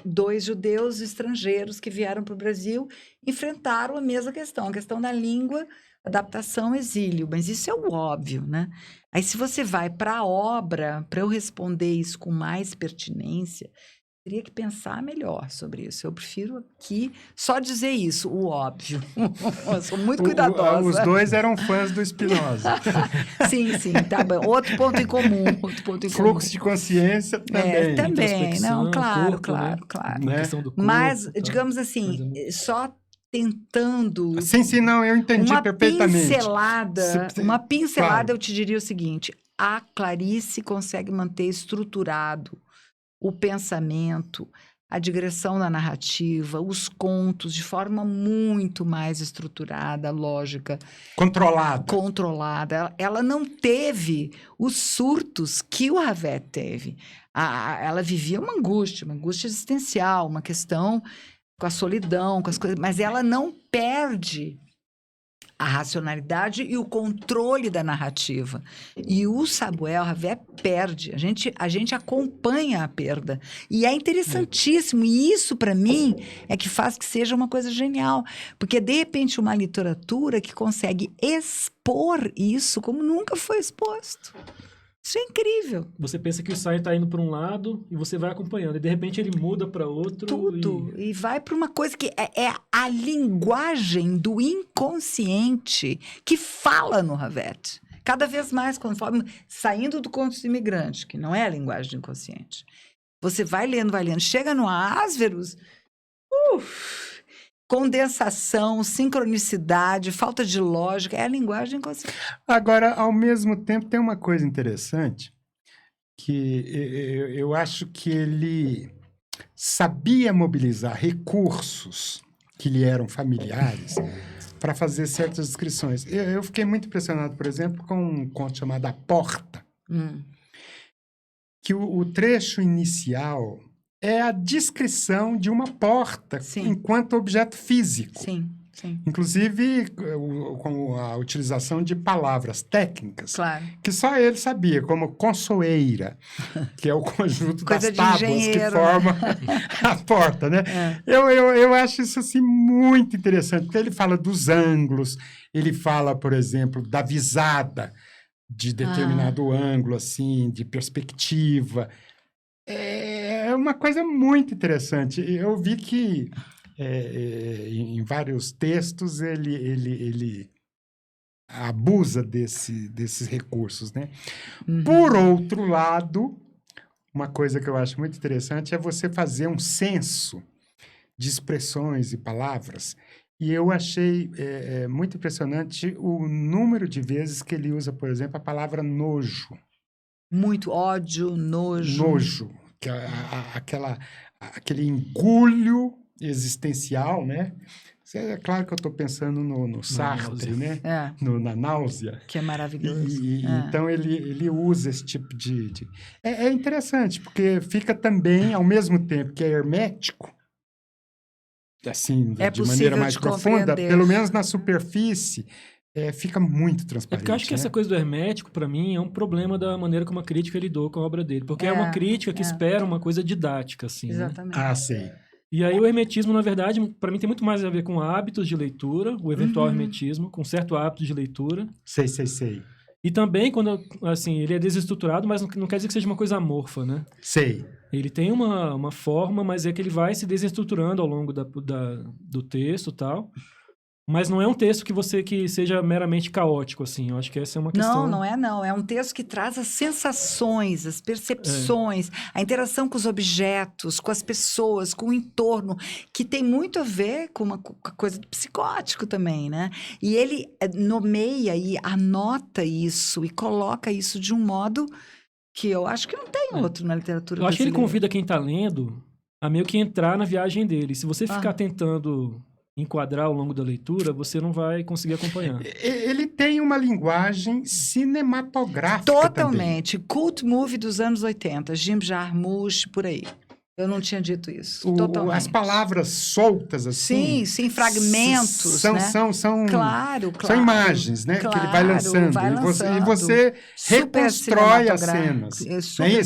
2 judeus estrangeiros que vieram para o Brasil enfrentaram a mesma questão, a questão da língua, adaptação, exílio. Mas isso é o óbvio, né? Aí se você vai para a obra, para eu responder isso com mais pertinência, teria que pensar melhor sobre isso. Eu prefiro aqui só dizer isso, o óbvio. Eu sou muito cuidadosa. Os dois eram fãs do Spinoza. Sim, tá bom. Outro ponto em comum. Fluxo de consciência também. Também. Não, claro, corpo, claro. Né? A questão do corpo, Mas, tal. digamos assim, só tentando... Sim, não, eu entendi perfeitamente. Uma pincelada, Claro. eu te diria o seguinte, a Clarice consegue manter estruturado o pensamento, a digressão da narrativa, os contos de forma muito mais estruturada, lógica, controlada. Ela não teve os surtos que o Ravet teve. Ela vivia uma angústia existencial, uma questão com a solidão, com as coisas, mas ela não perde a racionalidade e o controle da narrativa. E o Samuel Ravet perde. A gente acompanha a perda. E é interessantíssimo. E isso, para mim, é que faz que seja uma coisa genial. Porque, de repente, uma literatura que consegue expor isso como nunca foi exposto. Isso é incrível. Você pensa que o ensaio está indo para um lado e você vai acompanhando. E, de repente, ele muda para outro. Tudo. E vai para uma coisa que é a linguagem do inconsciente que fala no Ravet. Cada vez mais, conforme saindo do conto do imigrante, que não é a linguagem do inconsciente. Você vai lendo. Chega no Asverus, condensação, sincronicidade, falta de lógica, é a linguagem inconsciente. Agora, ao mesmo tempo, tem uma coisa interessante, que eu acho que ele sabia mobilizar recursos que lhe eram familiares para fazer certas descrições. Eu fiquei muito impressionado, por exemplo, com um conto chamado A Porta, que o trecho inicial é a descrição de uma porta enquanto objeto físico. Sim. Inclusive com a utilização de palavras técnicas que só ele sabia, como consoeira, que é o conjunto das tábuas que forma a porta, né? Eu acho isso assim muito interessante, porque ele fala dos ângulos, ele fala, por exemplo, da visada de determinado ângulo, assim, de perspectiva. É uma coisa muito interessante. Eu vi que em vários textos ele abusa desses recursos, né? Por outro lado, uma coisa que eu acho muito interessante é você fazer um censo de expressões e palavras. E eu achei muito impressionante o número de vezes que ele usa, por exemplo, a palavra nojo. Muito ódio, nojo. Nojo, que é aquele engulho existencial, né? É claro que eu estou pensando no Sartre, né? Na náusea. Que é maravilhoso. Então, ele usa esse tipo de... É interessante, porque fica também, ao mesmo tempo que é hermético, assim, de maneira mais profunda, pelo menos na superfície, fica muito transparente. Porque eu acho que essa coisa do hermético, para mim, é um problema da maneira como a crítica lidou com a obra dele. Porque é uma crítica que espera uma coisa didática, assim. Exatamente. Né? Sei. E aí o hermetismo, na verdade, para mim tem muito mais a ver com hábitos de leitura, o eventual hermetismo, com certo hábito de leitura. Sei. E também, quando, assim, ele é desestruturado, mas não quer dizer que seja uma coisa amorfa, né? Sei. Ele tem uma forma, mas é que ele vai se desestruturando ao longo do texto e tal. Mas não é um texto que seja meramente caótico, assim. Eu acho que essa é uma questão... Não. É um texto que traz as sensações, as percepções, a interação com os objetos, com as pessoas, com o entorno, que tem muito a ver com uma coisa do psicótico também, né? E ele nomeia e anota isso e coloca isso de um modo que eu acho que não tem outro na literatura brasileira. Eu acho que ele convida quem está lendo a meio que entrar na viagem dele. Se você ficar tentando enquadrar ao longo da leitura, você não vai conseguir acompanhar. Ele tem uma linguagem cinematográfica totalmente. Também. Cult movie dos anos 80, Jim Jarmusch, por aí. Eu não tinha dito isso. Totalmente. As palavras soltas, assim... Sim, fragmentos, né? Claro. São imagens, né? Que ele vai lançando. E você reconstrói as cenas. Super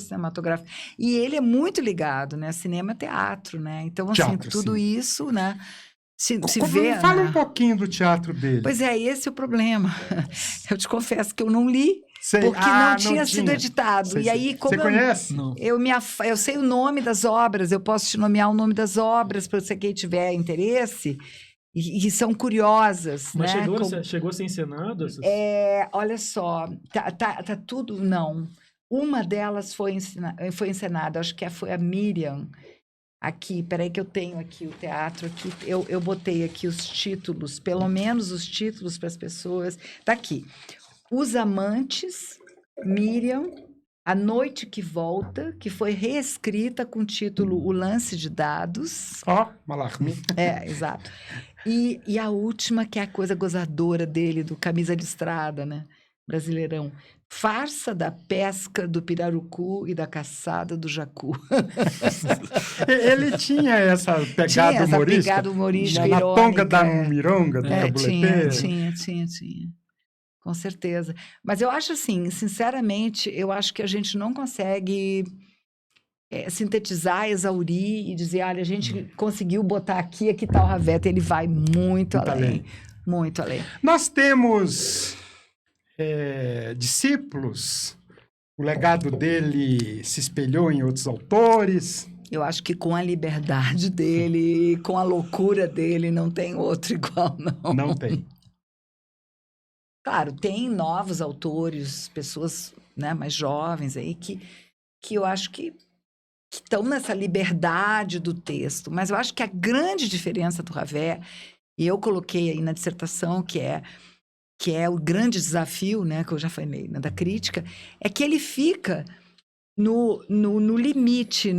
cinematográfico. E ele é muito ligado, né? Cinema, teatro, né? Então, assim, teatro, tudo isso, né? Se vê... Fala um pouquinho do teatro dele. Pois é, esse é o problema. Eu te confesso que eu não li. Sei. porque Ah, não tinha sido editado. Sei, E sei. aí, como Você conhece? Não. eu sei o nome das obras, eu posso te nomear o nome das obras para você quem tiver interesse, e são curiosas, Mas né? chegou a ser encenado? Essas... Olha só, tá tudo, não. Uma delas foi encenada, acho que foi a Miriam. Aqui, peraí que eu tenho aqui o teatro, aqui, eu botei aqui os títulos, pelo menos os títulos para as pessoas. Tá aqui. Os Amantes, Miriam, A Noite que Volta, que foi reescrita com o título O Lance de Dados. Ó, Malarmé. Exato. E a última, que é a coisa gozadora dele, do Camisa Listrada, né? Brasileirão. Farsa da pesca do pirarucu e da caçada do jacu. Ele tinha essa pegada humorística. Pegada humorística, Na irônica. tonga da mironga, do tabuleteiro. Tinha. Com certeza. Mas eu acho assim, sinceramente, eu acho que a gente não consegue sintetizar, exaurir e dizer, olha, a gente conseguiu botar aqui está o Ravetto. Ele vai muito além. Muito além. Nós temos discípulos. O legado dele se espelhou em outros autores. Eu acho que com a liberdade dele, com a loucura dele, não tem outro igual, não. Não tem. Claro, tem novos autores, pessoas, né, mais jovens aí, que eu acho que estão nessa liberdade do texto. Mas eu acho que a grande diferença do Ravet, e eu coloquei aí na dissertação, que é o grande desafio, né, que eu já falei, né, da crítica, é que ele fica no limite,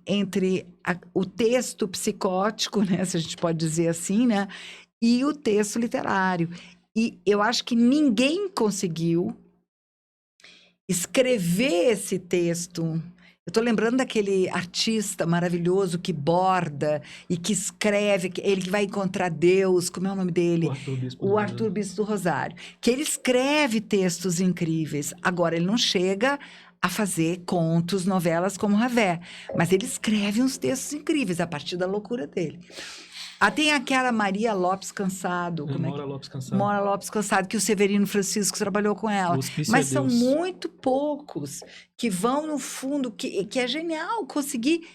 entre o texto psicótico, né, se a gente pode dizer assim, né, e o texto literário. E eu acho que ninguém conseguiu escrever esse texto. Eu estou lembrando daquele artista maravilhoso que borda e que escreve, ele que vai encontrar Deus, como é o nome dele? O Arthur Bispo do Rosário. Que ele escreve textos incríveis. Agora, ele não chega a fazer contos, novelas como Ravet, mas ele escreve uns textos incríveis a partir da loucura dele. Tem aquela Maria Lopes Cansado. Mora Lopes Cansado, que o Severino Francisco trabalhou com ela. Mas são muito poucos que vão no fundo, que é genial conseguir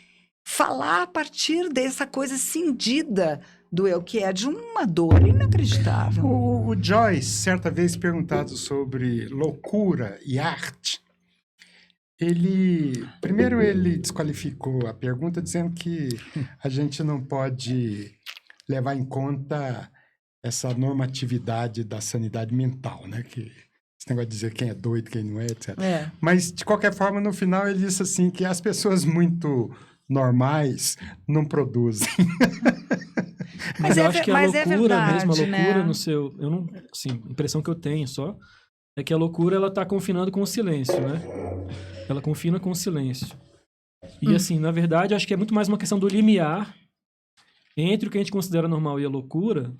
falar a partir dessa coisa cindida do eu, que é de uma dor inacreditável. O Joyce, certa vez perguntado sobre loucura e arte, primeiro ele desqualificou a pergunta dizendo que a gente não pode levar em conta essa normatividade da sanidade mental, né? Que esse negócio de dizer quem é doido, quem não é, etc. Mas, de qualquer forma, no final ele disse assim que as pessoas muito normais não produzem. Mas eu acho que a loucura verdade, mesmo, a loucura né? no seu... Eu não, assim, a impressão que eu tenho só é que a loucura, ela tá confinando com o silêncio, né? Ela confina com o silêncio. E, assim, na verdade, eu acho que é muito mais uma questão do limiar entre o que a gente considera normal e a loucura,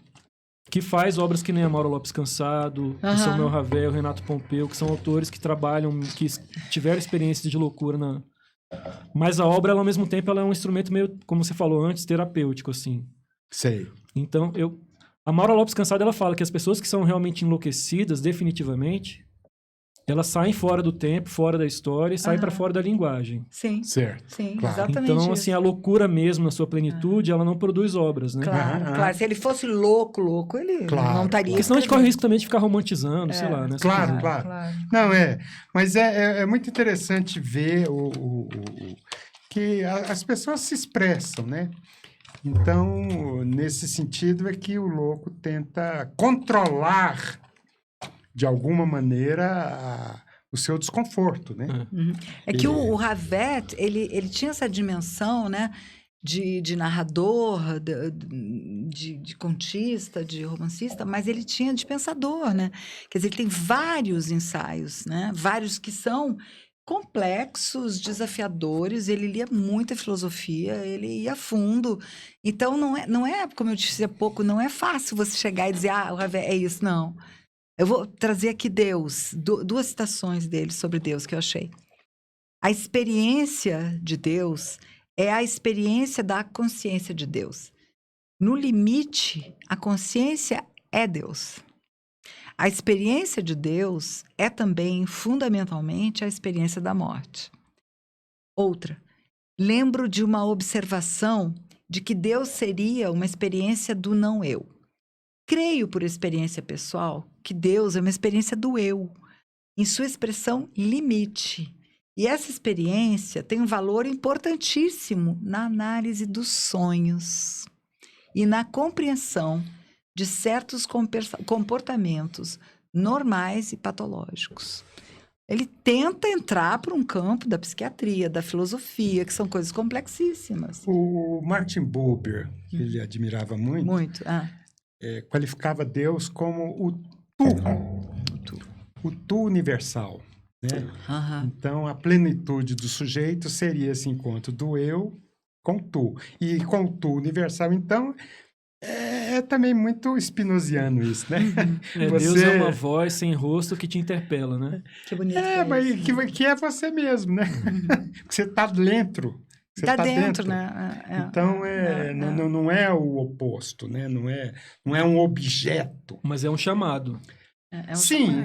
que faz obras que nem a Maura Lopes Cansado, o Samuel Ravet, o Renato Pompeu, que são autores que trabalham, que tiveram experiências de loucura Mas a obra, ela, ao mesmo tempo, ela é um instrumento meio, como você falou antes, terapêutico, assim. Sei. Então, a Maura Lopes Cansado, ela fala que as pessoas que são realmente enlouquecidas, definitivamente, elas saem fora do tempo, fora da história e saem para fora da linguagem. Sim. Certo. Sim, claro. exatamente Então, isso. assim, a loucura mesmo, na sua plenitude, ela não produz obras, né? Claro. Se ele fosse louco, ele não estaria... Porque senão a gente corre o risco também de ficar romantizando, sei lá, né? Claro. Não, mas é muito interessante ver que as pessoas se expressam, né? Então, nesse sentido é que o louco tenta controlar de alguma maneira o seu desconforto, né? É que o Ravet, ele tinha essa dimensão, né, de narrador, de contista, de romancista, mas ele tinha de pensador, né? Quer dizer, ele tem vários ensaios, né? Vários que são complexos, desafiadores. Ele lia muita filosofia, ele ia a fundo. Então, não é, como eu disse há pouco, não é fácil você chegar e dizer, o Ravet é isso, não. Eu vou trazer aqui Deus, duas citações dele sobre Deus que eu achei. A experiência de Deus é a experiência da consciência de Deus. No limite, a consciência é Deus. A experiência de Deus é também, fundamentalmente, a experiência da morte. Outra, lembro de uma observação de que Deus seria uma experiência do não eu. Creio, por experiência pessoal, que Deus é uma experiência do eu, em sua expressão limite. E essa experiência tem um valor importantíssimo na análise dos sonhos e na compreensão de certos comportamentos normais e patológicos. Ele tenta entrar para um campo da psiquiatria, da filosofia, que são coisas complexíssimas. O Martin Buber, que ele admirava muito, Muito. qualificava Deus como o tu universal, né? Então, a plenitude do sujeito seria esse encontro do eu com tu. E com o tu universal, então, é também muito spinoziano isso, né? Deus é uma voz sem rosto que te interpela, né? Que bonito. Mas que é você mesmo, né? Você está dentro. Você Está tá dentro, né? Então, não é o oposto, né? Não é um objeto. Mas é um chamado. Sim,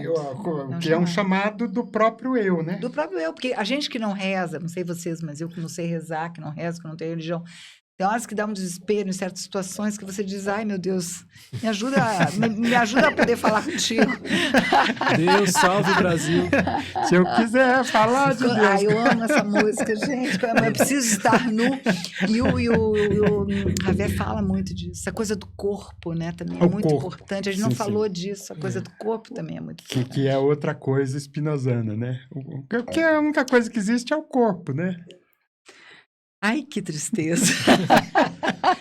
que é um chamado do próprio eu, né? Do próprio eu, porque a gente que não reza, não sei vocês, mas eu que não sei rezar, que não rezo, que não tenho religião, tem horas que dá um desespero em certas situações que você diz, ai meu Deus, me ajuda a poder falar contigo. Deus salve o Brasil. Se eu quiser falar de Deus. Ai, eu amo essa música, gente, eu preciso estar nu. E o Javier fala muito disso, a coisa do corpo, né, também é muito importante, a gente não falou disso, a coisa do corpo também é muito importante. Que é outra coisa spinozana, né? Porque a única coisa que existe é o corpo, né? Ai, que tristeza.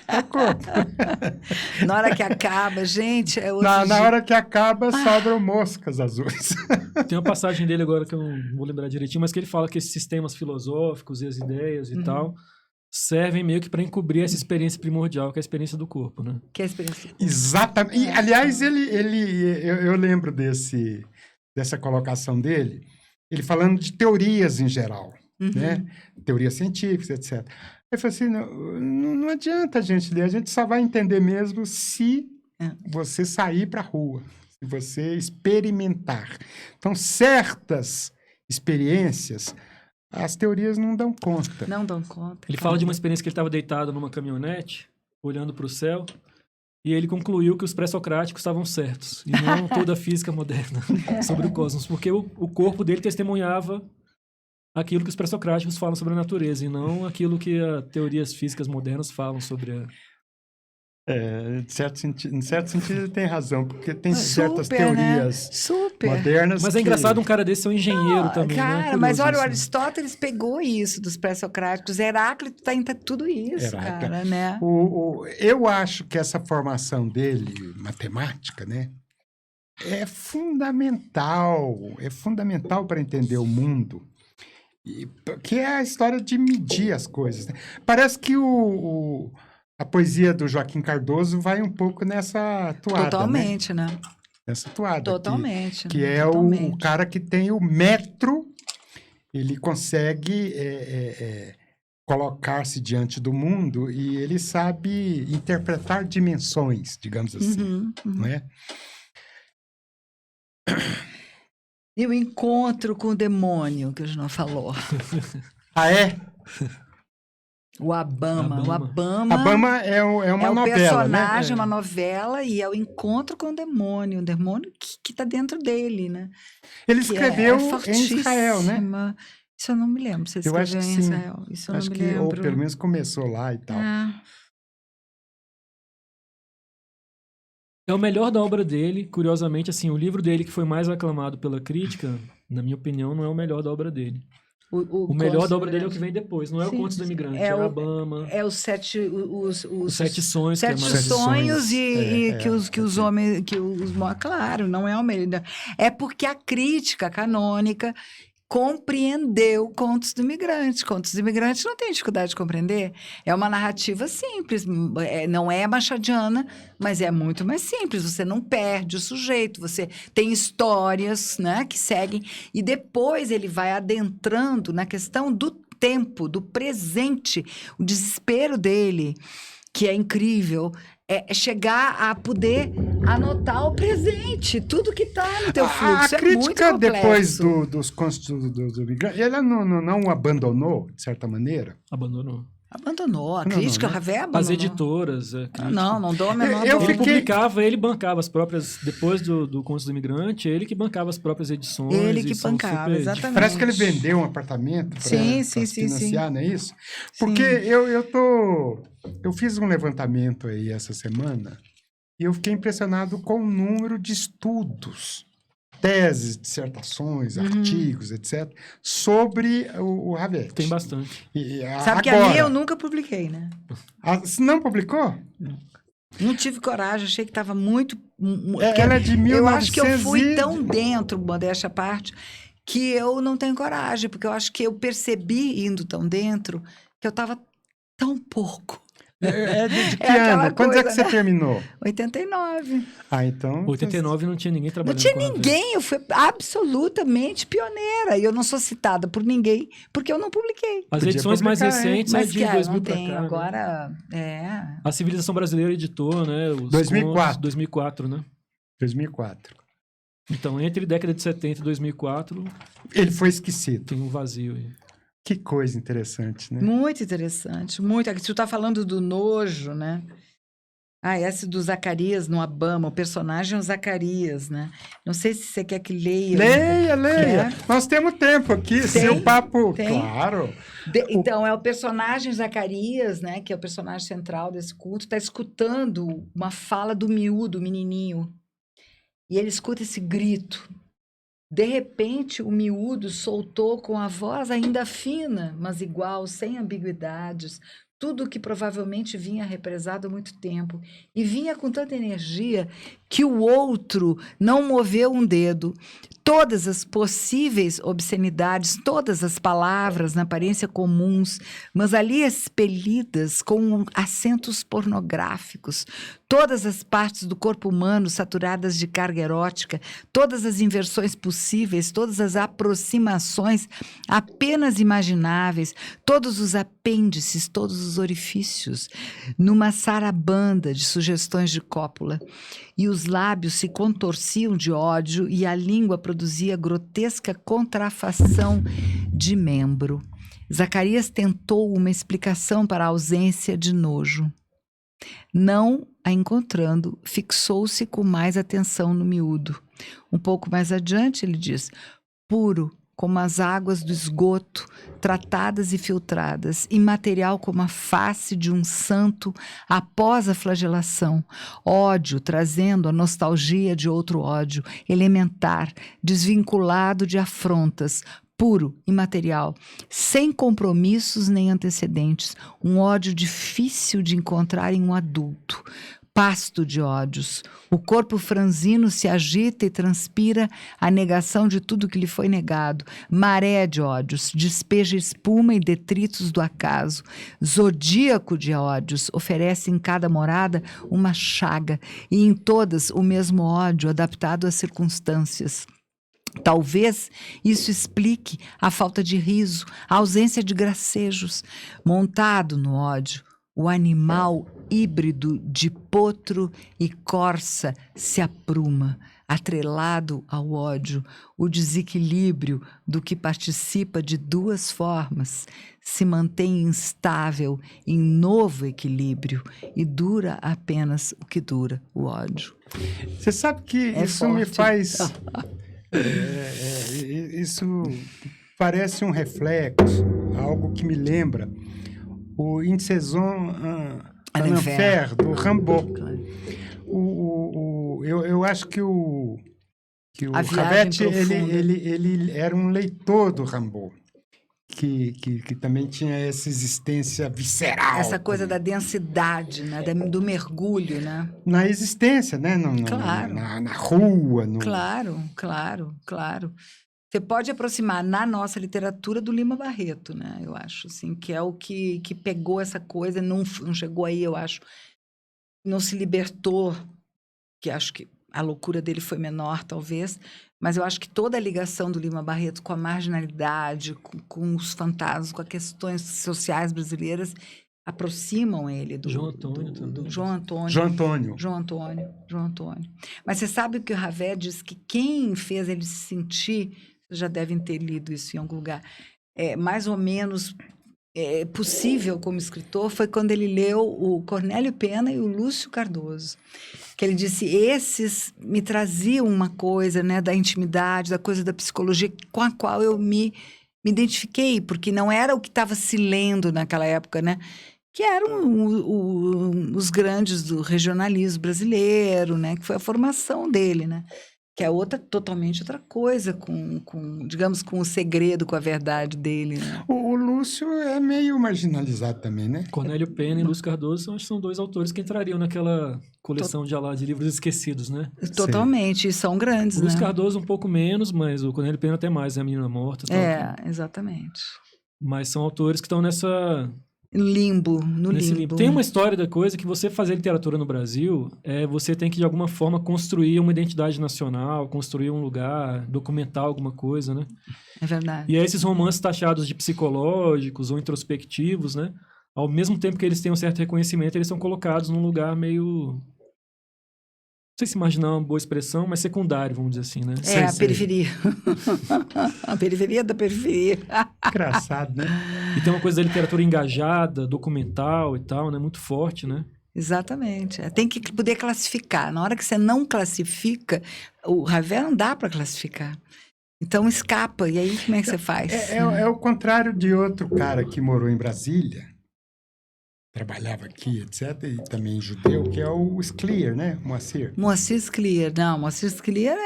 É corpo. Na hora que acaba, gente... Na hora que acaba, sobram moscas azuis. Tem uma passagem dele agora que eu não vou lembrar direitinho, mas que ele fala que esses sistemas filosóficos e as ideias e tal servem meio que para encobrir essa experiência primordial, que é a experiência do corpo, né? Que é a experiência do corpo. Exatamente. E, aliás, eu lembro dessa colocação dele, ele falando de teorias em geral. Né? Teorias científicas, etc. Ele falou assim, não adianta a gente ler, a gente só vai entender mesmo se você sair para a rua, se você experimentar. Então, certas experiências, as teorias não dão conta. Não dão conta. Ele fala de uma experiência que ele estava deitado numa caminhonete, olhando para o céu, e ele concluiu que os pré-socráticos estavam certos, e não toda a física moderna sobre o cosmos, porque o corpo dele testemunhava aquilo que os pré-socráticos falam sobre a natureza, e não aquilo que as teorias físicas modernas falam sobre a... em certo sentido ele tem razão, porque tem certas teorias modernas. Mas é engraçado um cara desse ser um engenheiro também, cara, né? mas olha, o isso, Aristóteles pegou isso dos pré-socráticos, Heráclito está em tudo isso, cara, né? Eu acho que essa formação dele, matemática, né, é fundamental para entender o mundo. Que é a história de medir as coisas. Né? Parece que a poesia do Joaquim Cardoso vai um pouco nessa toada. Totalmente, né? Nessa toada. Totalmente. Que é o cara que tem o metro, ele consegue colocar-se diante do mundo e ele sabe interpretar dimensões, digamos assim. Não é? E o encontro com o demônio, que a gente não falou. Ah, é? O Abama. O Abama é uma novela, personagem, né? uma novela, e é o encontro com o demônio que está dentro dele, né? Ele escreveu em Israel, né? Isso eu não me lembro, se ele escreveu em Israel. Isso eu não me lembro. Ou pelo menos começou lá e tal. É o melhor da obra dele, curiosamente, assim, o livro dele que foi mais aclamado pela crítica, na minha opinião, não é o melhor da obra dele. O melhor da obra dele é o que vem depois, não é o Contos do Imigrante, é a Abama. É os sete sonhos. Sete sonhos que os homens... Claro, não é o melhor. É porque a crítica canônica compreendeu Contos do Imigrante. Contos do Imigrante não tem dificuldade de compreender. É uma narrativa simples, não é machadiana, mas é muito mais simples. Você não perde o sujeito, você tem histórias, né, que seguem, e depois ele vai adentrando na questão do tempo, do presente, o desespero dele, que é incrível, é chegar a poder anotar o presente, tudo que está no teu A fluxo. É muito crítica, depois complexo. dos migrantes, ela não abandonou, de certa maneira? Abandonou. Abandonou. A Não, crítica, né? o Ravel As abandonou. editoras, a crítica. Não dou a menor Eu bola. Ele fiquei- publicava, ele bancava as próprias. Depois do Contos do Imigrante, ele que bancava as próprias edições. Ele que e são bancava, super exatamente. Parece que ele vendeu um apartamento Sim, para sim, financiar, sim. não é isso? Sim. Porque eu fiz um levantamento aí essa semana e eu fiquei impressionado com o número de estudos, teses, dissertações, artigos, etc., sobre o Ravel. Tem bastante. Sabe que a minha eu nunca publiquei, né? Não publicou? Não tive coragem, achei que estava muito... Ela é de 1900 Eu acho que eu fui tão dentro, modéstia à parte, que eu não tenho coragem, porque eu acho que eu percebi, indo tão dentro, que eu estava tão pouco. De que aquela ano? Quando é que coisa, você né? terminou? 89. Então... 89 não tinha ninguém Não trabalhando tinha com Ravel. ninguém, eu fui absolutamente pioneira. E eu não sou citada por ninguém, porque eu não publiquei. As Podia edições mais publicar, hein? recentes é Mas de que 2000 não pra tem cá. Né? agora. A Civilização Brasileira editou, né? Os 2004. Contos, 2004, né? 2004. Então, entre década de 70 e 2004, Ele foi esquecido. tem um vazio aí. Que coisa interessante, né? Muito interessante, muito. Aqui tu tá falando do nojo, né? Esse do Zacarias no Abama, o personagem é o Zacarias, né? Não sei se você quer que leia. Leia. Quer? Nós temos tempo aqui. Seu papo. Tem. Claro. Então, é o personagem Zacarias, né? Que é o personagem central desse culto, tá escutando uma fala do miúdo, do menininho. E ele escuta esse grito. De repente, o miúdo soltou com a voz ainda fina, mas igual, sem ambiguidades, tudo o que provavelmente vinha represado há muito tempo. E vinha com tanta energia que o outro não moveu um dedo. Todas as possíveis obscenidades, todas as palavras na aparência comuns, mas ali expelidas com acentos pornográficos, todas as partes do corpo humano saturadas de carga erótica, todas as inversões possíveis, todas as aproximações apenas imagináveis, todos os apêndices, todos os orifícios, numa sarabanda de sugestões de cópula. E os lábios se contorciam de ódio e a língua produzia grotesca contrafação de membro. Zacarias tentou uma explicação para a ausência de nojo. Não a encontrando, fixou-se com mais atenção no miúdo. Um pouco mais adiante, ele diz: puro como as águas do esgoto, tratadas e filtradas, imaterial como a face de um santo após a flagelação, ódio trazendo a nostalgia de outro ódio, elementar, desvinculado de afrontas, puro, imaterial, sem compromissos nem antecedentes, um ódio difícil de encontrar em um adulto. Pasto de ódios. O corpo franzino se agita e transpira a negação de tudo que lhe foi negado. Maré de ódios, despeja espuma e detritos do acaso. Zodíaco de ódios, oferece em cada morada uma chaga, e em todas o mesmo ódio adaptado às circunstâncias. Talvez isso explique a falta de riso, a ausência de gracejos. Montado no ódio, o animal híbrido de potro e corça se apruma, atrelado ao ódio, o desequilíbrio do que participa de duas formas se mantém instável em novo equilíbrio e dura apenas o que dura o ódio. Você sabe que isso forte. me faz... isso parece um reflexo, algo que me lembra o Une Saison en Enfer, do Rimbaud. Eu acho que o Ravet, ele era um leitor do Rimbaud, que também tinha essa existência visceral. Essa coisa da densidade, né? Do mergulho, né? Na existência, né? Claro. Na rua. Claro. Você pode aproximar na nossa literatura do Lima Barreto, né? Eu acho, assim, que é o que pegou essa coisa, não chegou aí, eu acho, não se libertou, que acho que a loucura dele foi menor, talvez, mas eu acho que toda a ligação do Lima Barreto com a marginalidade, com os fantasmas, com as questões sociais brasileiras, aproximam ele do João Antônio também. do João Antônio. João Antônio. João Antônio. Mas você sabe que o Ravel diz que quem fez ele se sentir, vocês já devem ter lido isso em algum lugar, mais ou menos possível como escritor, foi quando ele leu o Cornélio Pena e o Lúcio Cardoso. Que ele disse, esses me traziam uma coisa, né, da intimidade, da coisa da psicologia, com a qual eu me identifiquei, porque não era o que estava se lendo naquela época, né? Que eram os grandes do regionalismo brasileiro, né? Que foi a formação dele, né? Que é totalmente outra coisa, digamos, com o segredo, com a verdade dele, né? O Lúcio é meio marginalizado também, né? Cornélio Pena e Lúcio Cardoso acho que são dois autores que entrariam naquela coleção de livros esquecidos, né? Totalmente, e são grandes, O Lúcio né? Cardoso um pouco menos, mas o Cornélio Pena até mais, né? A Menina Morta. Tal, exatamente. Mas são autores que estão nesse limbo. limbo. Tem uma história da coisa que você fazer literatura no Brasil, você tem que, de alguma forma, construir uma identidade nacional, construir um lugar, documentar alguma coisa, né? É verdade. E aí esses romances taxados de psicológicos ou introspectivos, né? Ao mesmo tempo que eles têm um certo reconhecimento, eles são colocados num lugar meio... Não sei se imaginar uma boa expressão, mas secundário, vamos dizer assim, né? A periferia. A periferia da periferia. Engraçado, né? E tem uma coisa da literatura engajada, documental e tal, né? Muito forte, né? Exatamente. Tem que poder classificar. Na hora que você não classifica, o Ravel não dá para classificar. Então escapa. E aí como é que você faz? É o contrário de outro cara que morou em Brasília, trabalhava aqui, etc., e também judeu, que é o Scliar, né? Moacir. Moacir Scliar. Não, Moacir Scliar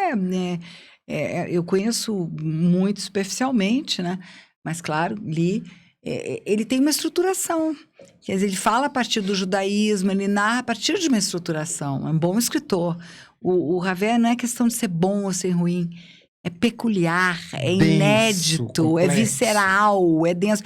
eu conheço muito superficialmente, né? Mas, claro, li. Ele tem uma estruturação. Quer dizer, ele fala a partir do judaísmo, ele narra a partir de uma estruturação. É um bom escritor. O Ravel não é questão de ser bom ou ser ruim. É peculiar, é inédito, complexo. É visceral, é denso.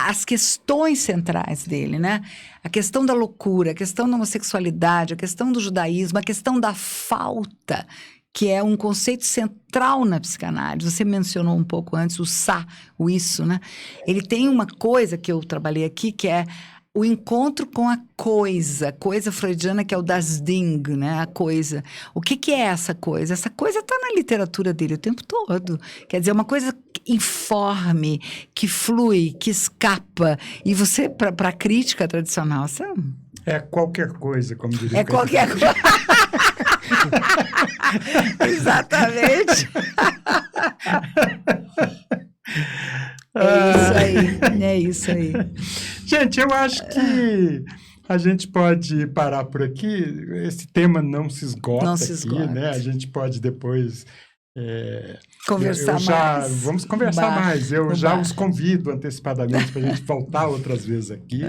As questões centrais dele, né? A questão da loucura, a questão da homossexualidade, a questão do judaísmo, a questão da falta, que é um conceito central na psicanálise. Você mencionou um pouco antes o isso, né? Ele tem uma coisa que eu trabalhei aqui, que é o encontro com a coisa freudiana, que é o das Ding, né? A coisa. O que é essa coisa? Essa coisa está na literatura dele o tempo todo. Quer dizer, é uma coisa informe, que flui, que escapa. E você, para a crítica tradicional, você... É qualquer coisa, como diria. É qualquer coisa. Exatamente. É isso aí. Gente, eu acho que a gente pode parar por aqui. Esse tema não se esgota né? A gente pode depois... conversar mais. Vamos conversar mais. Eu já os convido antecipadamente para a gente voltar outras vezes aqui.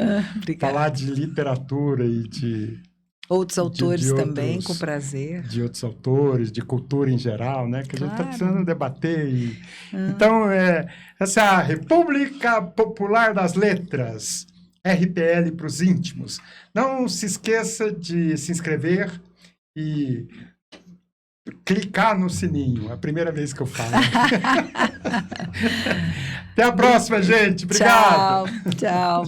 Falar de literatura e de... Outros autores também, com prazer. De outros autores, de cultura em geral, né? Que a gente está precisando debater. Então, essa é a República Popular das Letras, RPL para os íntimos. Não se esqueça de se inscrever e clicar no sininho. É a primeira vez que eu falo. Até a próxima, gente. Obrigado. Tchau.